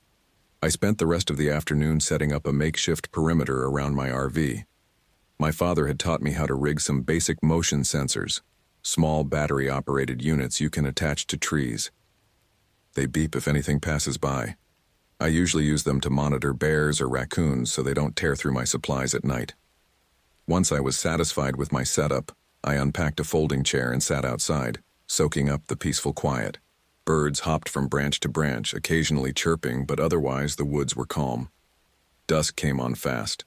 I spent the rest of the afternoon setting up a makeshift perimeter around my RV. My father had taught me how to rig some basic motion sensors, small battery-operated units you can attach to trees. They beep if anything passes by. I usually use them to monitor bears or raccoons so they don't tear through my supplies at night. Once I was satisfied with my setup, I unpacked a folding chair and sat outside, soaking up the peaceful quiet. Birds hopped from branch to branch, occasionally chirping, but otherwise the woods were calm. Dusk came on fast.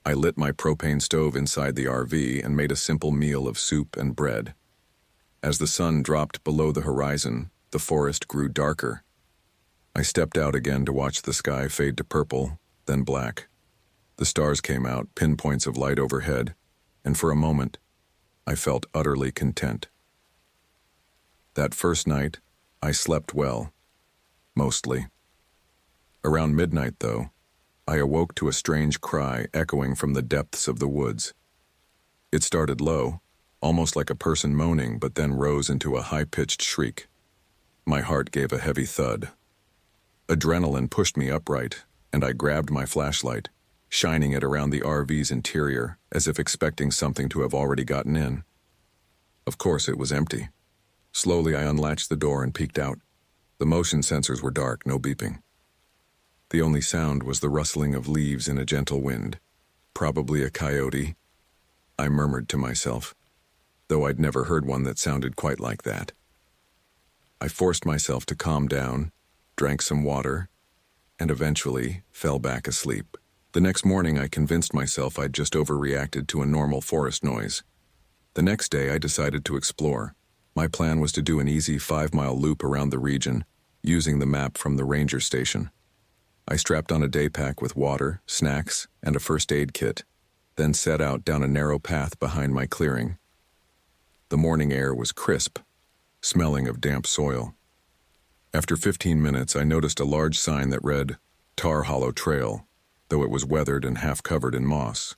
I lit my propane stove inside the RV and made a simple meal of soup and bread. As the sun dropped below the horizon, the forest grew darker. I stepped out again to watch the sky fade to purple, then black. The stars came out, pinpoints of light overhead, and for a moment, I felt utterly content. That first night, I slept well, mostly. Around midnight, though, I awoke to a strange cry echoing from the depths of the woods. It started low, almost like a person moaning, but then rose into a high-pitched shriek. My heart gave a heavy thud. Adrenaline pushed me upright, and I grabbed my flashlight, shining it around the RV's interior as if expecting something to have already gotten in. Of course, it was empty. Slowly, I unlatched the door and peeked out. The motion sensors were dark, no beeping. The only sound was the rustling of leaves in a gentle wind. Probably a coyote, I murmured to myself. though I'd never heard one that sounded quite like that. I forced myself to calm down, drank some water, and eventually fell back asleep. The next morning, I convinced myself I'd just overreacted to a normal forest noise. The next day, I decided to explore. My plan was to do an easy 5-mile loop around the region, using the map from the ranger station. I strapped on a day pack with water, snacks, and a first aid kit, then set out down a narrow path behind my clearing. The morning air was crisp, smelling of damp soil. After 15 minutes, I noticed a large sign that read, Tar Hollow Trail, though it was weathered and half covered in moss.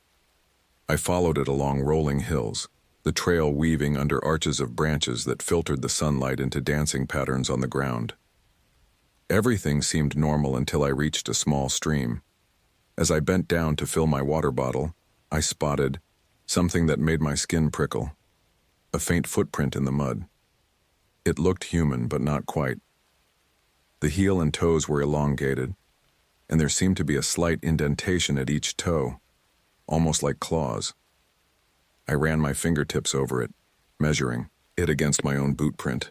I followed it along rolling hills, the trail weaving under arches of branches that filtered the sunlight into dancing patterns on the ground. Everything seemed normal until I reached a small stream. As I bent down to fill my water bottle, I spotted something that made my skin prickle. A faint footprint in the mud. It looked human, but not quite. The heel and toes were elongated, and there seemed to be a slight indentation at each toe, almost like claws. I ran my fingertips over it, measuring it against my own boot print.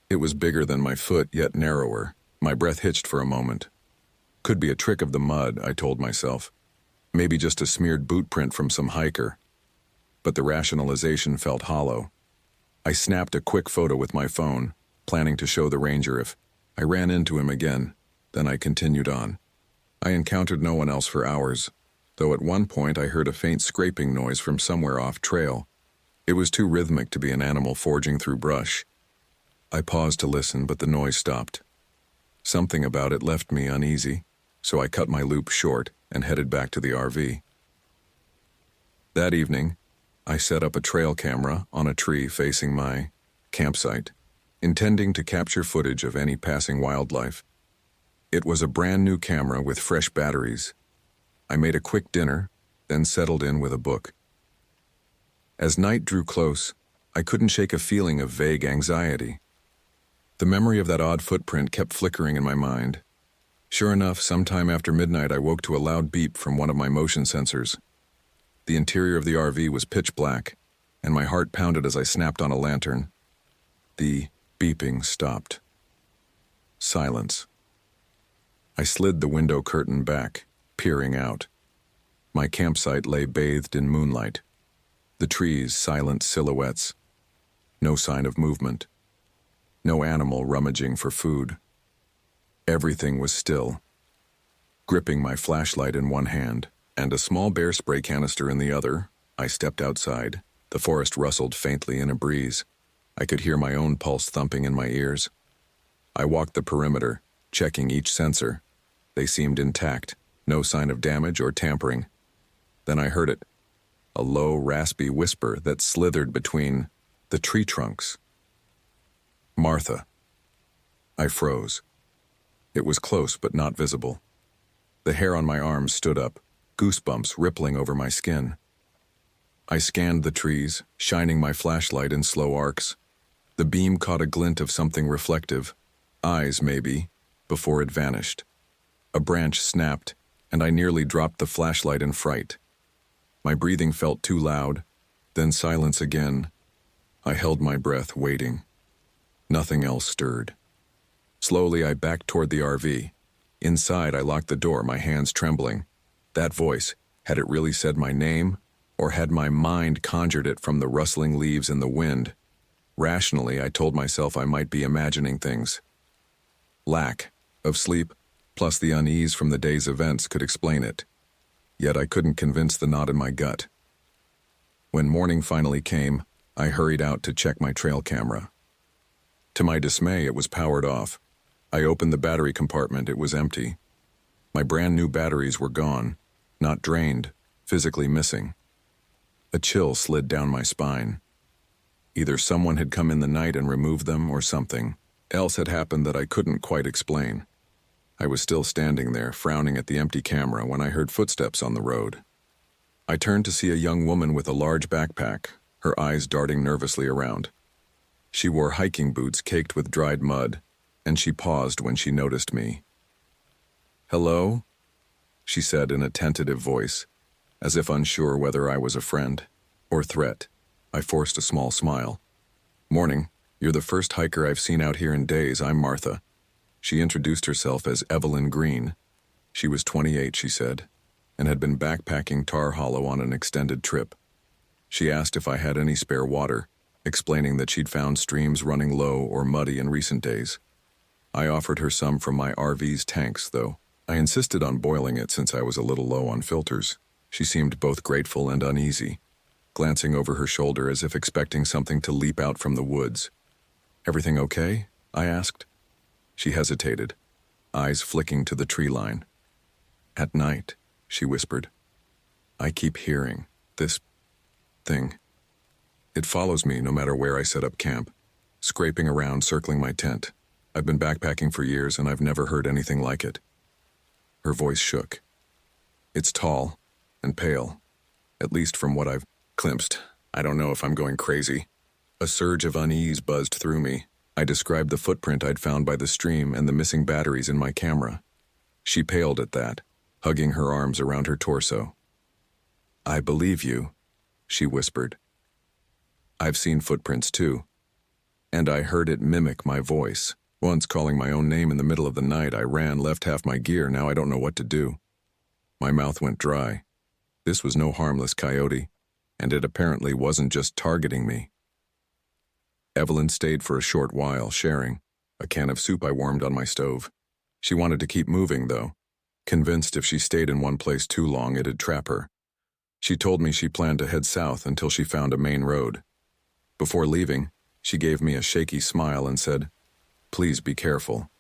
It was bigger than my foot, yet narrower. My breath hitched for a moment. Could be a trick of the mud, I told myself. Maybe just a smeared boot print from some hiker. But the rationalization felt hollow. I snapped a quick photo with my phone, planning to show the ranger if I ran into him again. Then I continued on. I encountered no one else for hours, though at one point I heard a faint scraping noise from somewhere off trail. It was too rhythmic to be an animal forging through brush. I paused to listen, but the noise stopped. Something about it left me uneasy, so I cut my loop short and headed back to the RV. That evening, I set up a trail camera on a tree facing my campsite, intending to capture footage of any passing wildlife. It was a brand new camera with fresh batteries. I made a quick dinner, then settled in with a book. As night drew close, I couldn't shake a feeling of vague anxiety. The memory of that odd footprint kept flickering in my mind. Sure enough, sometime after midnight, I woke to a loud beep from one of my motion sensors. The interior of the RV was pitch black, and my heart pounded as I snapped on a lantern. The beeping stopped. Silence. I slid the window curtain back, peering out. My campsite lay bathed in moonlight. The trees silent silhouettes. No sign of movement. No animal rummaging for food. Everything was still. Gripping my flashlight in one hand and a small bear spray canister in the other, I stepped outside. The forest rustled faintly in a breeze. I could hear my own pulse thumping in my ears. I walked the perimeter, checking each sensor. They seemed intact, no sign of damage or tampering. Then I heard it, a low, raspy whisper that slithered between the tree trunks. Martha. I froze. It was close but not visible. The hair on my arms stood up, goosebumps rippling over my skin. I scanned the trees, shining my flashlight in slow arcs. The beam caught a glint of something reflective, eyes maybe, before it vanished. A branch snapped, and I nearly dropped the flashlight in fright. My breathing felt too loud, then silence again. I held my breath, waiting. Nothing else stirred. Slowly, I backed toward the RV. Inside, I locked the door, my hands trembling. That voice, had it really said my name, or had my mind conjured it from the rustling leaves in the wind? Rationally, I told myself I might be imagining things. Lack of sleep, plus the unease from the day's events, could explain it. Yet I couldn't convince the knot in my gut. When morning finally came, I hurried out to check my trail camera. To my dismay, it was powered off. I opened the battery compartment. It was empty. My brand new batteries were gone, not drained, physically missing. A chill slid down my spine. Either someone had come in the night and removed them, or something else had happened that I couldn't quite explain. I was still standing there, frowning at the empty camera, when I heard footsteps on the road. I turned to see a young woman with a large backpack, her eyes darting nervously around. She wore hiking boots caked with dried mud, and she paused when she noticed me. "Hello?" she said in a tentative voice, as if unsure whether I was a friend or threat. I forced a small smile. "Morning. You're the first hiker I've seen out here in days. I'm Martha." She introduced herself as Evelyn Green. She was 28, she said, and had been backpacking Tar Hollow on an extended trip. She asked if I had any spare water, explaining that she'd found streams running low or muddy in recent days. I offered her some from my RV's tanks, though. I insisted on boiling it since I was a little low on filters. She seemed both grateful and uneasy, glancing over her shoulder as if expecting something to leap out from the woods. "Everything okay?" I asked. She hesitated, eyes flicking to the tree line. "At night," she whispered, "I keep hearing this thing. It follows me no matter where I set up camp, scraping around, circling my tent. I've been backpacking for years and I've never heard anything like it." Her voice shook. "It's tall and pale, at least from what I've glimpsed. I don't know if I'm going crazy." A surge of unease buzzed through me. I described the footprint I'd found by the stream and the missing batteries in my camera. She paled at that, hugging her arms around her torso. "I believe you," she whispered. "I've seen footprints too. And I heard it mimic my voice. Once, calling my own name in the middle of the night, I ran, left half my gear. Now I don't know what to do." My mouth went dry. This was no harmless coyote, and it apparently wasn't just targeting me. Evelyn stayed for a short while, sharing a can of soup I warmed on my stove. She wanted to keep moving, though, convinced if she stayed in one place too long it'd trap her. She told me she planned to head south until she found a main road. Before leaving, she gave me a shaky smile and said, "Please be careful."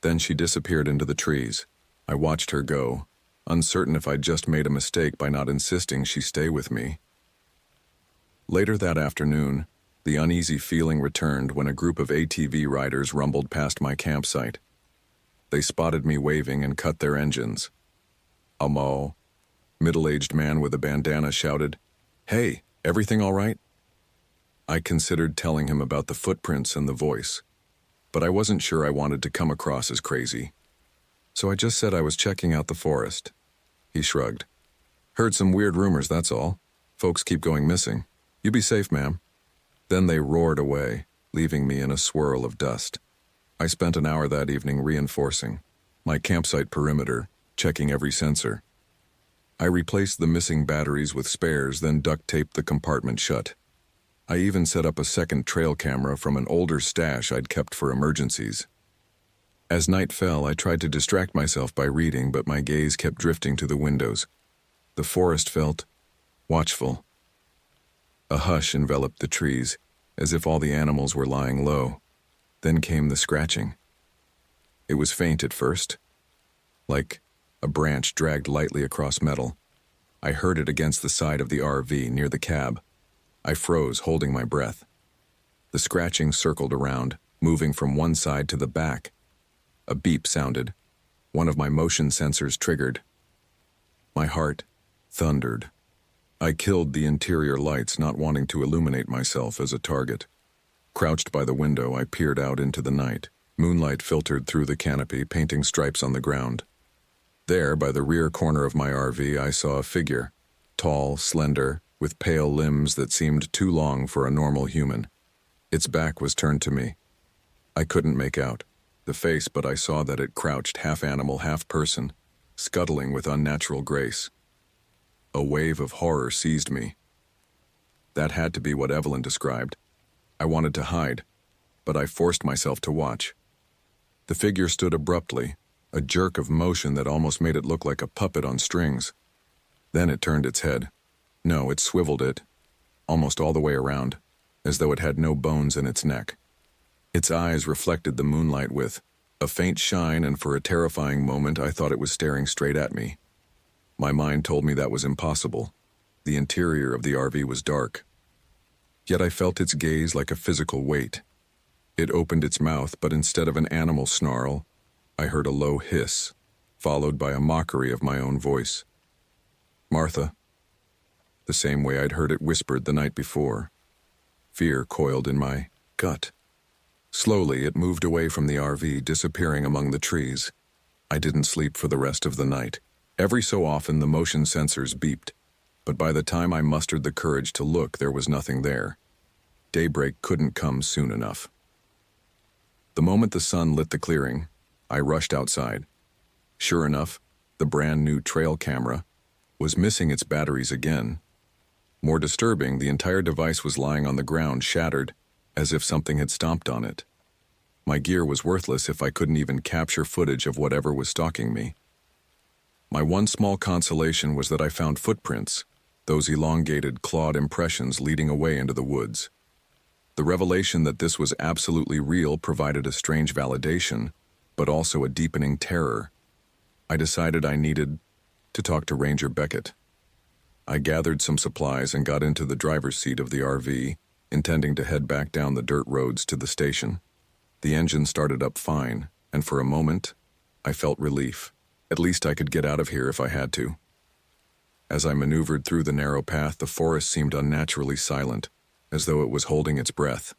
Then she disappeared into the trees. I watched her go, uncertain if I'd just made a mistake by not insisting she stay with me. Later that afternoon, the uneasy feeling returned when a group of ATV riders rumbled past my campsite. They spotted me waving and cut their engines. Amo, middle-aged man with a bandana, shouted, "Hey, everything all right?" I considered telling him about the footprints and the voice, but I wasn't sure I wanted to come across as crazy. So I just said I was checking out the forest. He shrugged. "Heard some weird rumors, that's all. Folks keep going missing. You be safe, ma'am." Then they roared away, leaving me in a swirl of dust. I spent an hour that evening reinforcing my campsite perimeter, checking every sensor. I replaced the missing batteries with spares, then duct taped the compartment shut. I even set up a second trail camera from an older stash I'd kept for emergencies. As night fell, I tried to distract myself by reading, but my gaze kept drifting to the windows. The forest felt watchful. A hush enveloped the trees, as if all the animals were lying low. Then came the scratching. It was faint at first, like a branch dragged lightly across metal. I heard it against the side of the RV near the cab. I froze, holding my breath. The scratching circled around, moving from one side to the back. A beep sounded. One of my motion sensors triggered. My heart thundered. I killed the interior lights, not wanting to illuminate myself as a target. Crouched by the window, I peered out into the night. Moonlight filtered through the canopy, painting stripes on the ground. There, by the rear corner of my RV, I saw a figure, tall, slender, with pale limbs that seemed too long for a normal human. Its back was turned to me. I couldn't make out the face, but I saw that it crouched half animal, half person, scuttling with unnatural grace. A wave of horror seized me. That had to be what Evelyn described. I wanted to hide, but I forced myself to watch. The figure stood abruptly, a jerk of motion that almost made it look like a puppet on strings. Then it turned its head. No, it swiveled it, almost all the way around, as though it had no bones in its neck. Its eyes reflected the moonlight with a faint shine, and for a terrifying moment I thought it was staring straight at me. My mind told me that was impossible. The interior of the RV was dark. Yet I felt its gaze like a physical weight. It opened its mouth, but instead of an animal snarl, I heard a low hiss, followed by a mockery of my own voice. "Martha," the same way I'd heard it whispered the night before. Fear coiled in my gut. Slowly, it moved away from the RV, disappearing among the trees. I didn't sleep for the rest of the night. Every so often, the motion sensors beeped. But by the time I mustered the courage to look, there was nothing there. Daybreak couldn't come soon enough. The moment the sun lit the clearing, I rushed outside. Sure enough, the brand new trail camera was missing its batteries again. More disturbing, the entire device was lying on the ground, shattered, as if something had stomped on it. My gear was worthless if I couldn't even capture footage of whatever was stalking me. My one small consolation was that I found footprints, those elongated, clawed impressions leading away into the woods. The revelation that this was absolutely real provided a strange validation, but also a deepening terror. I decided I needed to talk to Ranger Beckett. I gathered some supplies and got into the driver's seat of the RV, intending to head back down the dirt roads to the station. The engine started up fine, and for a moment, I felt relief. At least I could get out of here if I had to. As I maneuvered through the narrow path, the forest seemed unnaturally silent, as though it was holding its breath.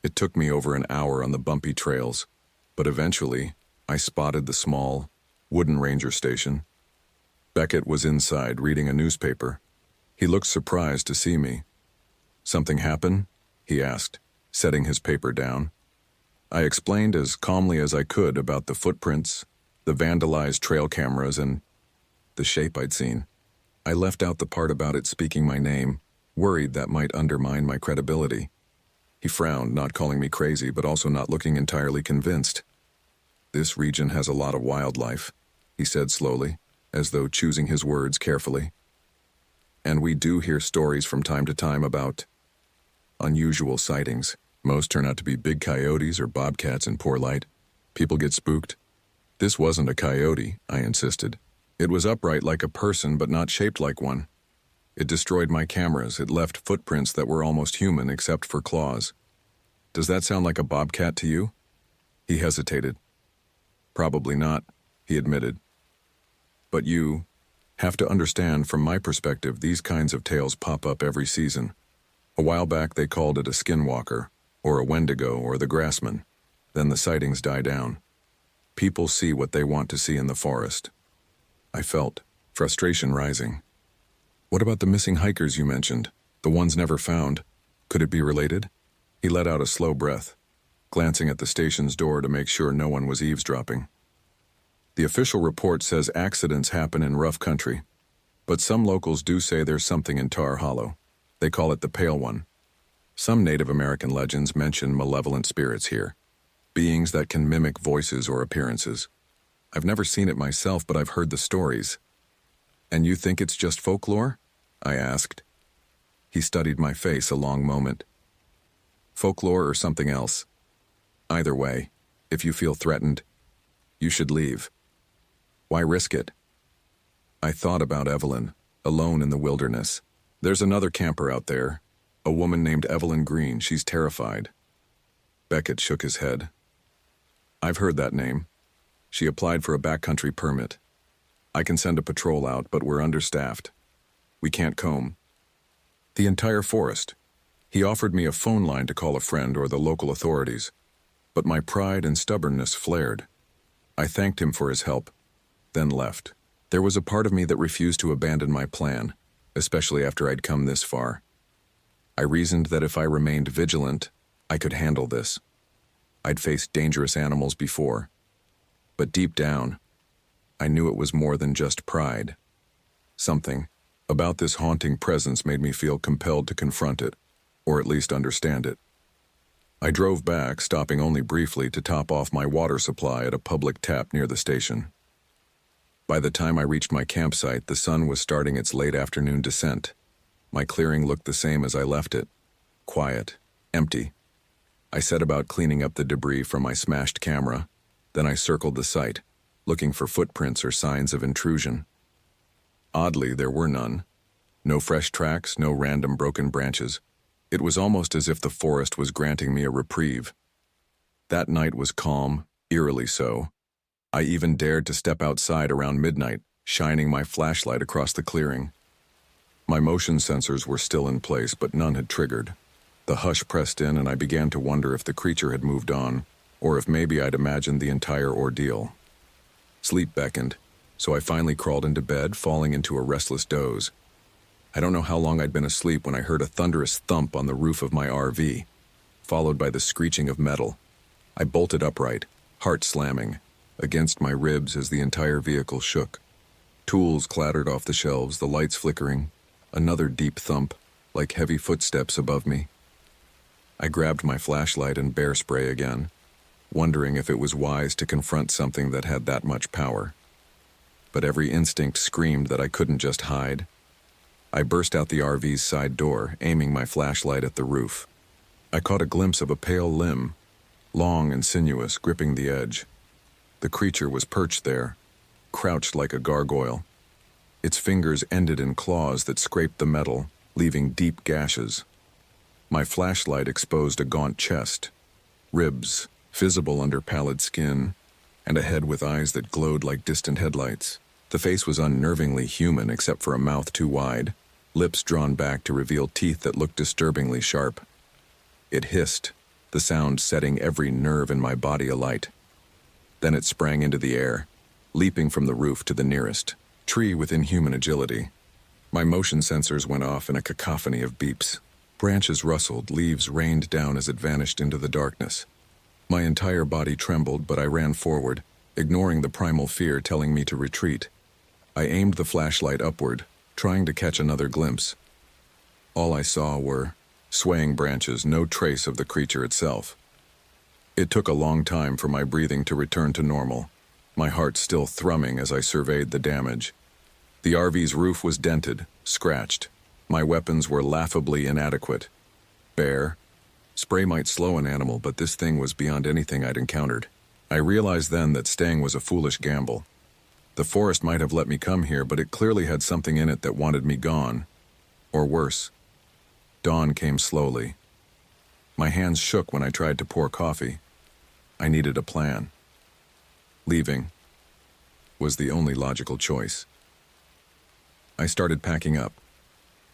It took me over an hour on the bumpy trails, but eventually, I spotted the small, wooden ranger station. Beckett was inside, reading a newspaper. He looked surprised to see me. "Something happen?" he asked, setting his paper down. I explained as calmly as I could about the footprints, the vandalized trail cameras, and the shape I'd seen. I left out the part about it speaking my name, worried that might undermine my credibility. He frowned, not calling me crazy, but also not looking entirely convinced. "This region has a lot of wildlife," he said slowly, as though choosing his words carefully. "And we do hear stories from time to time about unusual sightings. Most turn out to be big coyotes or bobcats in poor light. People get spooked." "This wasn't a coyote," I insisted. "It was upright like a person, but not shaped like one. It destroyed my cameras. It left footprints that were almost human except for claws. Does that sound like a bobcat to you?" He hesitated. "Probably not," he admitted. "But you have to understand, from my perspective, these kinds of tales pop up every season. A while back they called it a skinwalker, or a wendigo, or the grassman. Then the sightings die down. People see what they want to see in the forest." I felt frustration rising. "What about the missing hikers you mentioned? The ones never found? Could it be related?" He let out a slow breath, glancing at the station's door to make sure no one was eavesdropping. "The official report says accidents happen in rough country, but some locals do say there's something in Tar Hollow. They call it the Pale One. Some Native American legends mention malevolent spirits here, beings that can mimic voices or appearances. I've never seen it myself, but I've heard the stories." "And you think it's just folklore?" I asked. He studied my face a long moment. "Folklore or something else. Either way, if you feel threatened, you should leave." "Why risk it?" I thought about Evelyn, alone in the wilderness. "There's another camper out there, a woman named Evelyn Green. She's terrified." Beckett shook his head. "I've heard that name. She applied for a backcountry permit. I can send a patrol out, but we're understaffed. We can't comb the entire forest." He offered me a phone line to call a friend or the local authorities, but my pride and stubbornness flared. I thanked him for his help, then left. There was a part of me that refused to abandon my plan, especially after I'd come this far. I reasoned that if I remained vigilant, I could handle this. I'd faced dangerous animals before, but deep down, I knew it was more than just pride. Something about this haunting presence made me feel compelled to confront it, or at least understand it. I drove back, stopping only briefly to top off my water supply at a public tap near the station. By the time I reached my campsite, the sun was starting its late afternoon descent. My clearing looked the same as I left it. Quiet, empty. I set about cleaning up the debris from my smashed camera. Then I circled the site, looking for footprints or signs of intrusion. Oddly, there were none. No fresh tracks, no random broken branches. It was almost as if the forest was granting me a reprieve. That night was calm, eerily so. I even dared to step outside around midnight, shining my flashlight across the clearing. My motion sensors were still in place, but none had triggered. The hush pressed in, and I began to wonder if the creature had moved on, or if maybe I'd imagined the entire ordeal. Sleep beckoned, so I finally crawled into bed, falling into a restless doze. I don't know how long I'd been asleep when I heard a thunderous thump on the roof of my RV, followed by the screeching of metal. I bolted upright, heart slamming, against my ribs as the entire vehicle shook. Tools clattered off the shelves, the lights flickering. Another deep thump, like heavy footsteps above me. I grabbed my flashlight and bear spray again, wondering if it was wise to confront something that had that much power. But every instinct screamed that I couldn't just hide. I burst out the RV's side door, aiming my flashlight at the roof. I caught a glimpse of a pale limb, long and sinuous, gripping the edge. The creature was perched there, crouched like a gargoyle. Its fingers ended in claws that scraped the metal, leaving deep gashes. My flashlight exposed a gaunt chest, ribs, visible under pallid skin, and a head with eyes that glowed like distant headlights. The face was unnervingly human except for a mouth too wide, lips drawn back to reveal teeth that looked disturbingly sharp. It hissed, the sound setting every nerve in my body alight. Then it sprang into the air, leaping from the roof to the nearest tree with inhuman agility. My motion sensors went off in a cacophony of beeps. Branches rustled, leaves rained down as it vanished into the darkness. My entire body trembled, but I ran forward, ignoring the primal fear telling me to retreat. I aimed the flashlight upward, trying to catch another glimpse. All I saw were swaying branches, no trace of the creature itself. It took a long time for my breathing to return to normal, my heart still thrumming as I surveyed the damage. The RV's roof was dented, scratched. My weapons were laughably inadequate. Bare. Spray might slow an animal, but this thing was beyond anything I'd encountered. I realized then that staying was a foolish gamble. The forest might have let me come here, but it clearly had something in it that wanted me gone. Or worse. Dawn came slowly. My hands shook when I tried to pour coffee. I needed a plan. Leaving was the only logical choice. I started packing up.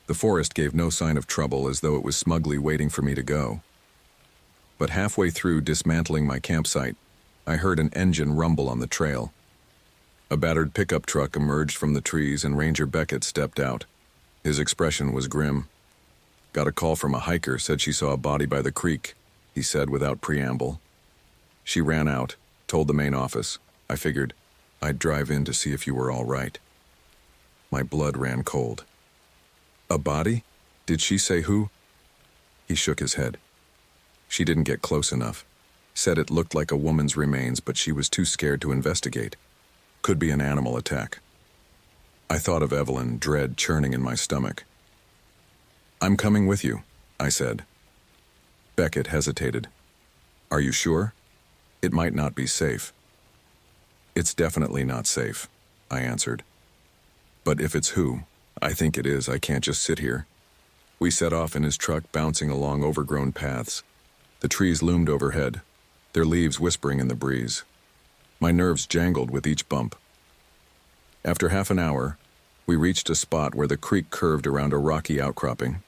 The forest gave no sign of trouble, as though it was smugly waiting for me to go. But halfway through dismantling my campsite, I heard an engine rumble on the trail. A battered pickup truck emerged from the trees and Ranger Beckett stepped out. His expression was grim. "Got a call from a hiker, said she saw a body by the creek," he said without preamble. "She ran out, told the main office. I figured I'd drive in to see if you were all right." My blood ran cold. "A body? Did she say who?" He shook his head. "She didn't get close enough. Said it looked like a woman's remains, but she was too scared to investigate. Could be an animal attack." I thought of Evelyn, dread churning in my stomach. "I'm coming with you," I said. Beckett hesitated. "Are you sure? It might not be safe." "It's definitely not safe," I answered. "But if it's who, I think it is. I can't just sit here." We set off in his truck, bouncing along overgrown paths. The trees loomed overhead, their leaves whispering in the breeze. My nerves jangled with each bump. After half an hour, we reached a spot where the creek curved around a rocky outcropping.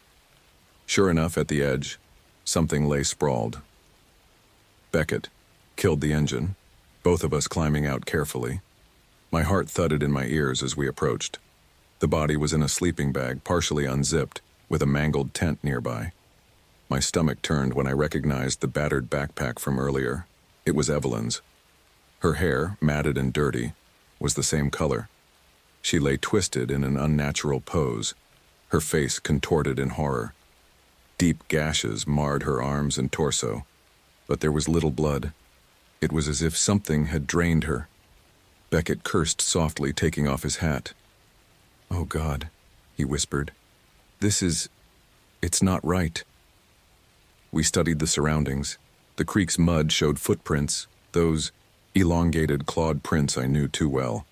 Sure enough, at the edge, something lay sprawled. Beckett killed the engine, both of us climbing out carefully. My heart thudded in my ears as we approached. The body was in a sleeping bag, partially unzipped, with a mangled tent nearby. My stomach turned when I recognized the battered backpack from earlier. It was Evelyn's. Her hair, matted and dirty, was the same color. She lay twisted in an unnatural pose, her face contorted in horror. Deep gashes marred her arms and torso, but there was little blood. It was as if something had drained her. Beckett cursed softly, taking off his hat. "Oh God," he whispered. It's not right." We studied the surroundings. The creek's mud showed footprints, those elongated clawed prints I knew too well.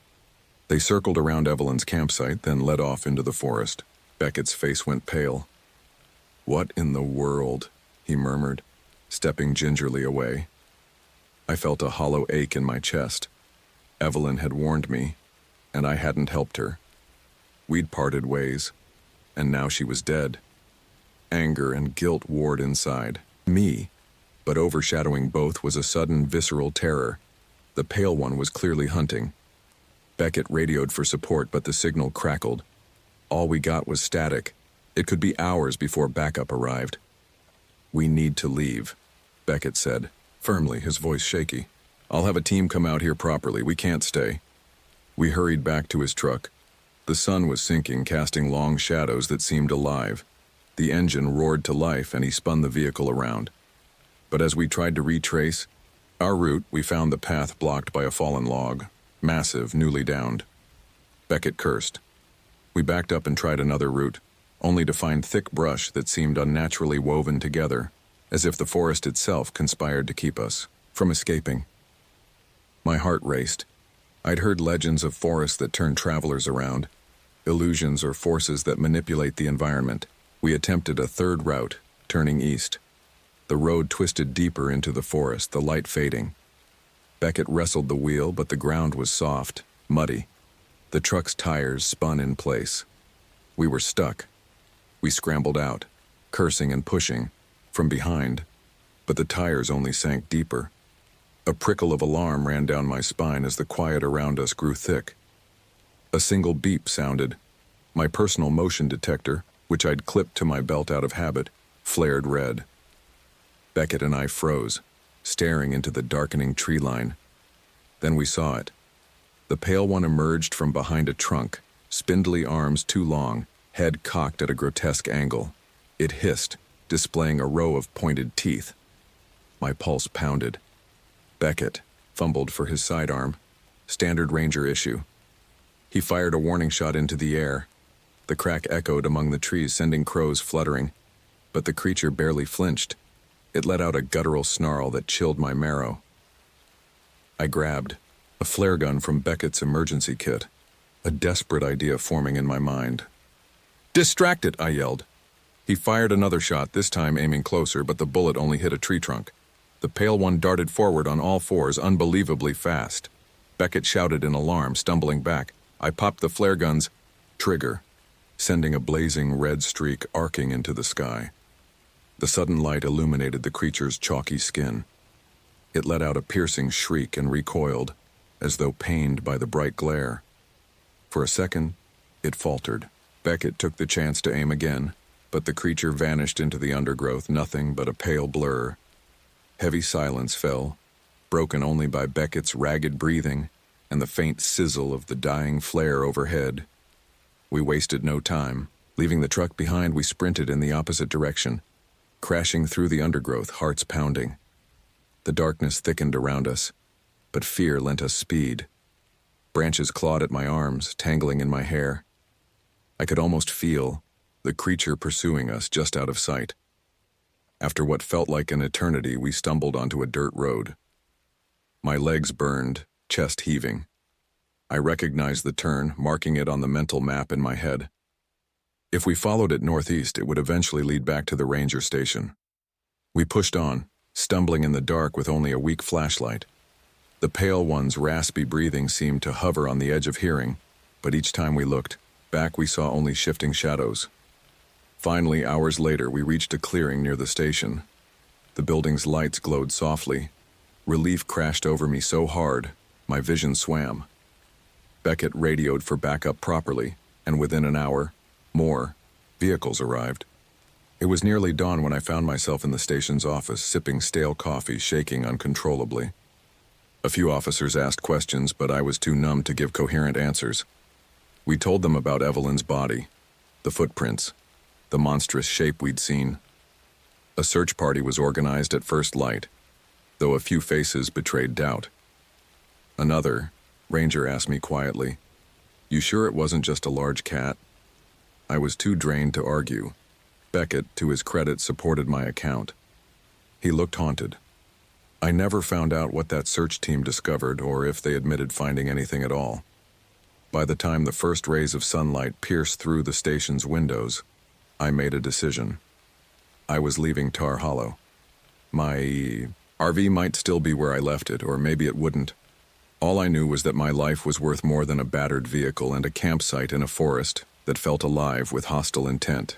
They circled around Evelyn's campsite, then led off into the forest. Beckett's face went pale. "What in the world?" he murmured, stepping gingerly away. I felt a hollow ache in my chest. Evelyn had warned me, and I hadn't helped her. We'd parted ways, and now she was dead. Anger and guilt warred inside me, but overshadowing both was a sudden visceral terror. The pale one was clearly hunting. Beckett radioed for support, but the signal crackled. All we got was static. It could be hours before backup arrived. "We need to leave," Beckett said, firmly, his voice shaky. "I'll have a team come out here properly. We can't stay." We hurried back to his truck. The sun was sinking, casting long shadows that seemed alive. The engine roared to life and he spun the vehicle around. But as we tried to retrace our route, we found the path blocked by a fallen log, massive, newly downed. Beckett cursed. We backed up and tried another route, only to find thick brush that seemed unnaturally woven together, as if the forest itself conspired to keep us from escaping. My heart raced. I'd heard legends of forests that turn travelers around, illusions or forces that manipulate the environment. We attempted a third route, turning east. The road twisted deeper into the forest, the light fading. Beckett wrestled the wheel, but the ground was soft, muddy. The truck's tires spun in place. We were stuck. We scrambled out, cursing and pushing, from behind, but the tires only sank deeper. A prickle of alarm ran down my spine as the quiet around us grew thick. A single beep sounded. My personal motion detector, which I'd clipped to my belt out of habit, flared red. Beckett and I froze, staring into the darkening tree line. Then we saw it. The pale one emerged from behind a trunk, spindly arms too long, head cocked at a grotesque angle. It hissed, displaying a row of pointed teeth. My pulse pounded. Beckett fumbled for his sidearm. Standard Ranger issue. He fired a warning shot into the air. The crack echoed among the trees, sending crows fluttering. But the creature barely flinched. It let out a guttural snarl that chilled my marrow. I grabbed a flare gun from Beckett's emergency kit, a desperate idea forming in my mind. "Distract it," I yelled. He fired another shot, this time aiming closer, but the bullet only hit a tree trunk. The pale one darted forward on all fours, unbelievably fast. Beckett shouted in alarm, stumbling back. I popped the flare gun's trigger, sending a blazing red streak arcing into the sky. The sudden light illuminated the creature's chalky skin. It let out a piercing shriek and recoiled, as though pained by the bright glare. For a second, it faltered. Beckett took the chance to aim again, but the creature vanished into the undergrowth, nothing but a pale blur. Heavy silence fell, broken only by Beckett's ragged breathing and the faint sizzle of the dying flare overhead. We wasted no time. Leaving the truck behind, we sprinted in the opposite direction, crashing through the undergrowth, hearts pounding. The darkness thickened around us, but fear lent us speed. Branches clawed at my arms, tangling in my hair. I could almost feel the creature pursuing us just out of sight. After what felt like an eternity, we stumbled onto a dirt road. My legs burned, chest heaving. I recognized the turn, marking it on the mental map in my head. If we followed it northeast, it would eventually lead back to the ranger station. We pushed on, stumbling in the dark with only a weak flashlight. The pale one's raspy breathing seemed to hover on the edge of hearing, but each time we looked back, we saw only shifting shadows. Finally, hours later, we reached a clearing near the station. The building's lights glowed softly. Relief crashed over me so hard, my vision swam. Beckett radioed for backup properly, and within an hour, more vehicles arrived. It was nearly dawn when I found myself in the station's office, sipping stale coffee, shaking uncontrollably. A few officers asked questions, but I was too numb to give coherent answers. We told them about Evelyn's body, the footprints, the monstrous shape we'd seen. A search party was organized at first light, though a few faces betrayed doubt. Another ranger asked me quietly, "You sure it wasn't just a large cat?" I was too drained to argue. Beckett, to his credit, supported my account. He looked haunted. I never found out what that search team discovered or if they admitted finding anything at all. By the time the first rays of sunlight pierced through the station's windows, I made a decision. I was leaving Tar Hollow. My RV might still be where I left it, or maybe it wouldn't. All I knew was that my life was worth more than a battered vehicle and a campsite in a forest that felt alive with hostile intent.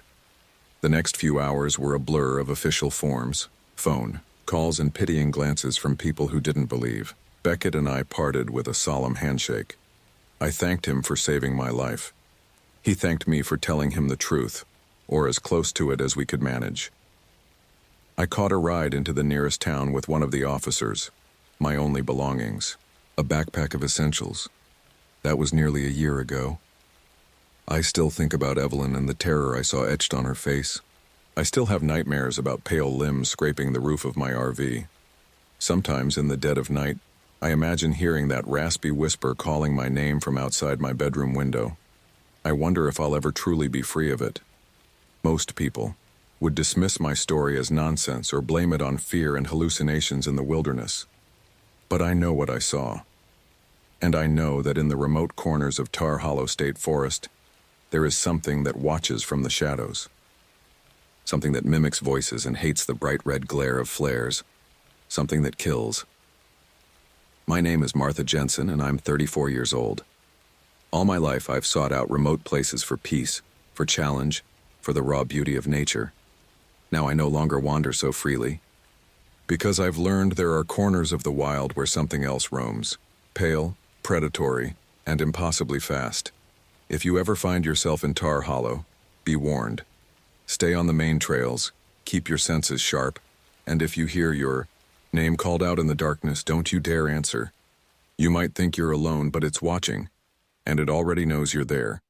The next few hours were a blur of official forms, phone calls, and pitying glances from people who didn't believe. Beckett and I parted with a solemn handshake. I thanked him for saving my life. He thanked me for telling him the truth, or as close to it as we could manage. I caught a ride into the nearest town with one of the officers, my only belongings, a backpack of essentials. That was nearly a year ago. I still think about Evelyn and the terror I saw etched on her face. I still have nightmares about pale limbs scraping the roof of my RV. Sometimes in the dead of night, I imagine hearing that raspy whisper calling my name from outside my bedroom window. I wonder if I'll ever truly be free of it. Most people would dismiss my story as nonsense or blame it on fear and hallucinations in the wilderness. But I know what I saw. And I know that in the remote corners of Tar Hollow State Forest, there is something that watches from the shadows. Something that mimics voices and hates the bright red glare of flares. Something that kills. My name is Martha Jensen, and I'm 34 years old. All my life, I've sought out remote places for peace, for challenge, for the raw beauty of nature. Now I no longer wander so freely, because I've learned there are corners of the wild where something else roams, pale, predatory, and impossibly fast. If you ever find yourself in Tar Hollow, be warned. Stay on the main trails, keep your senses sharp, and if you hear your name called out in the darkness, don't you dare answer. You might think you're alone, but it's watching, and it already knows you're there.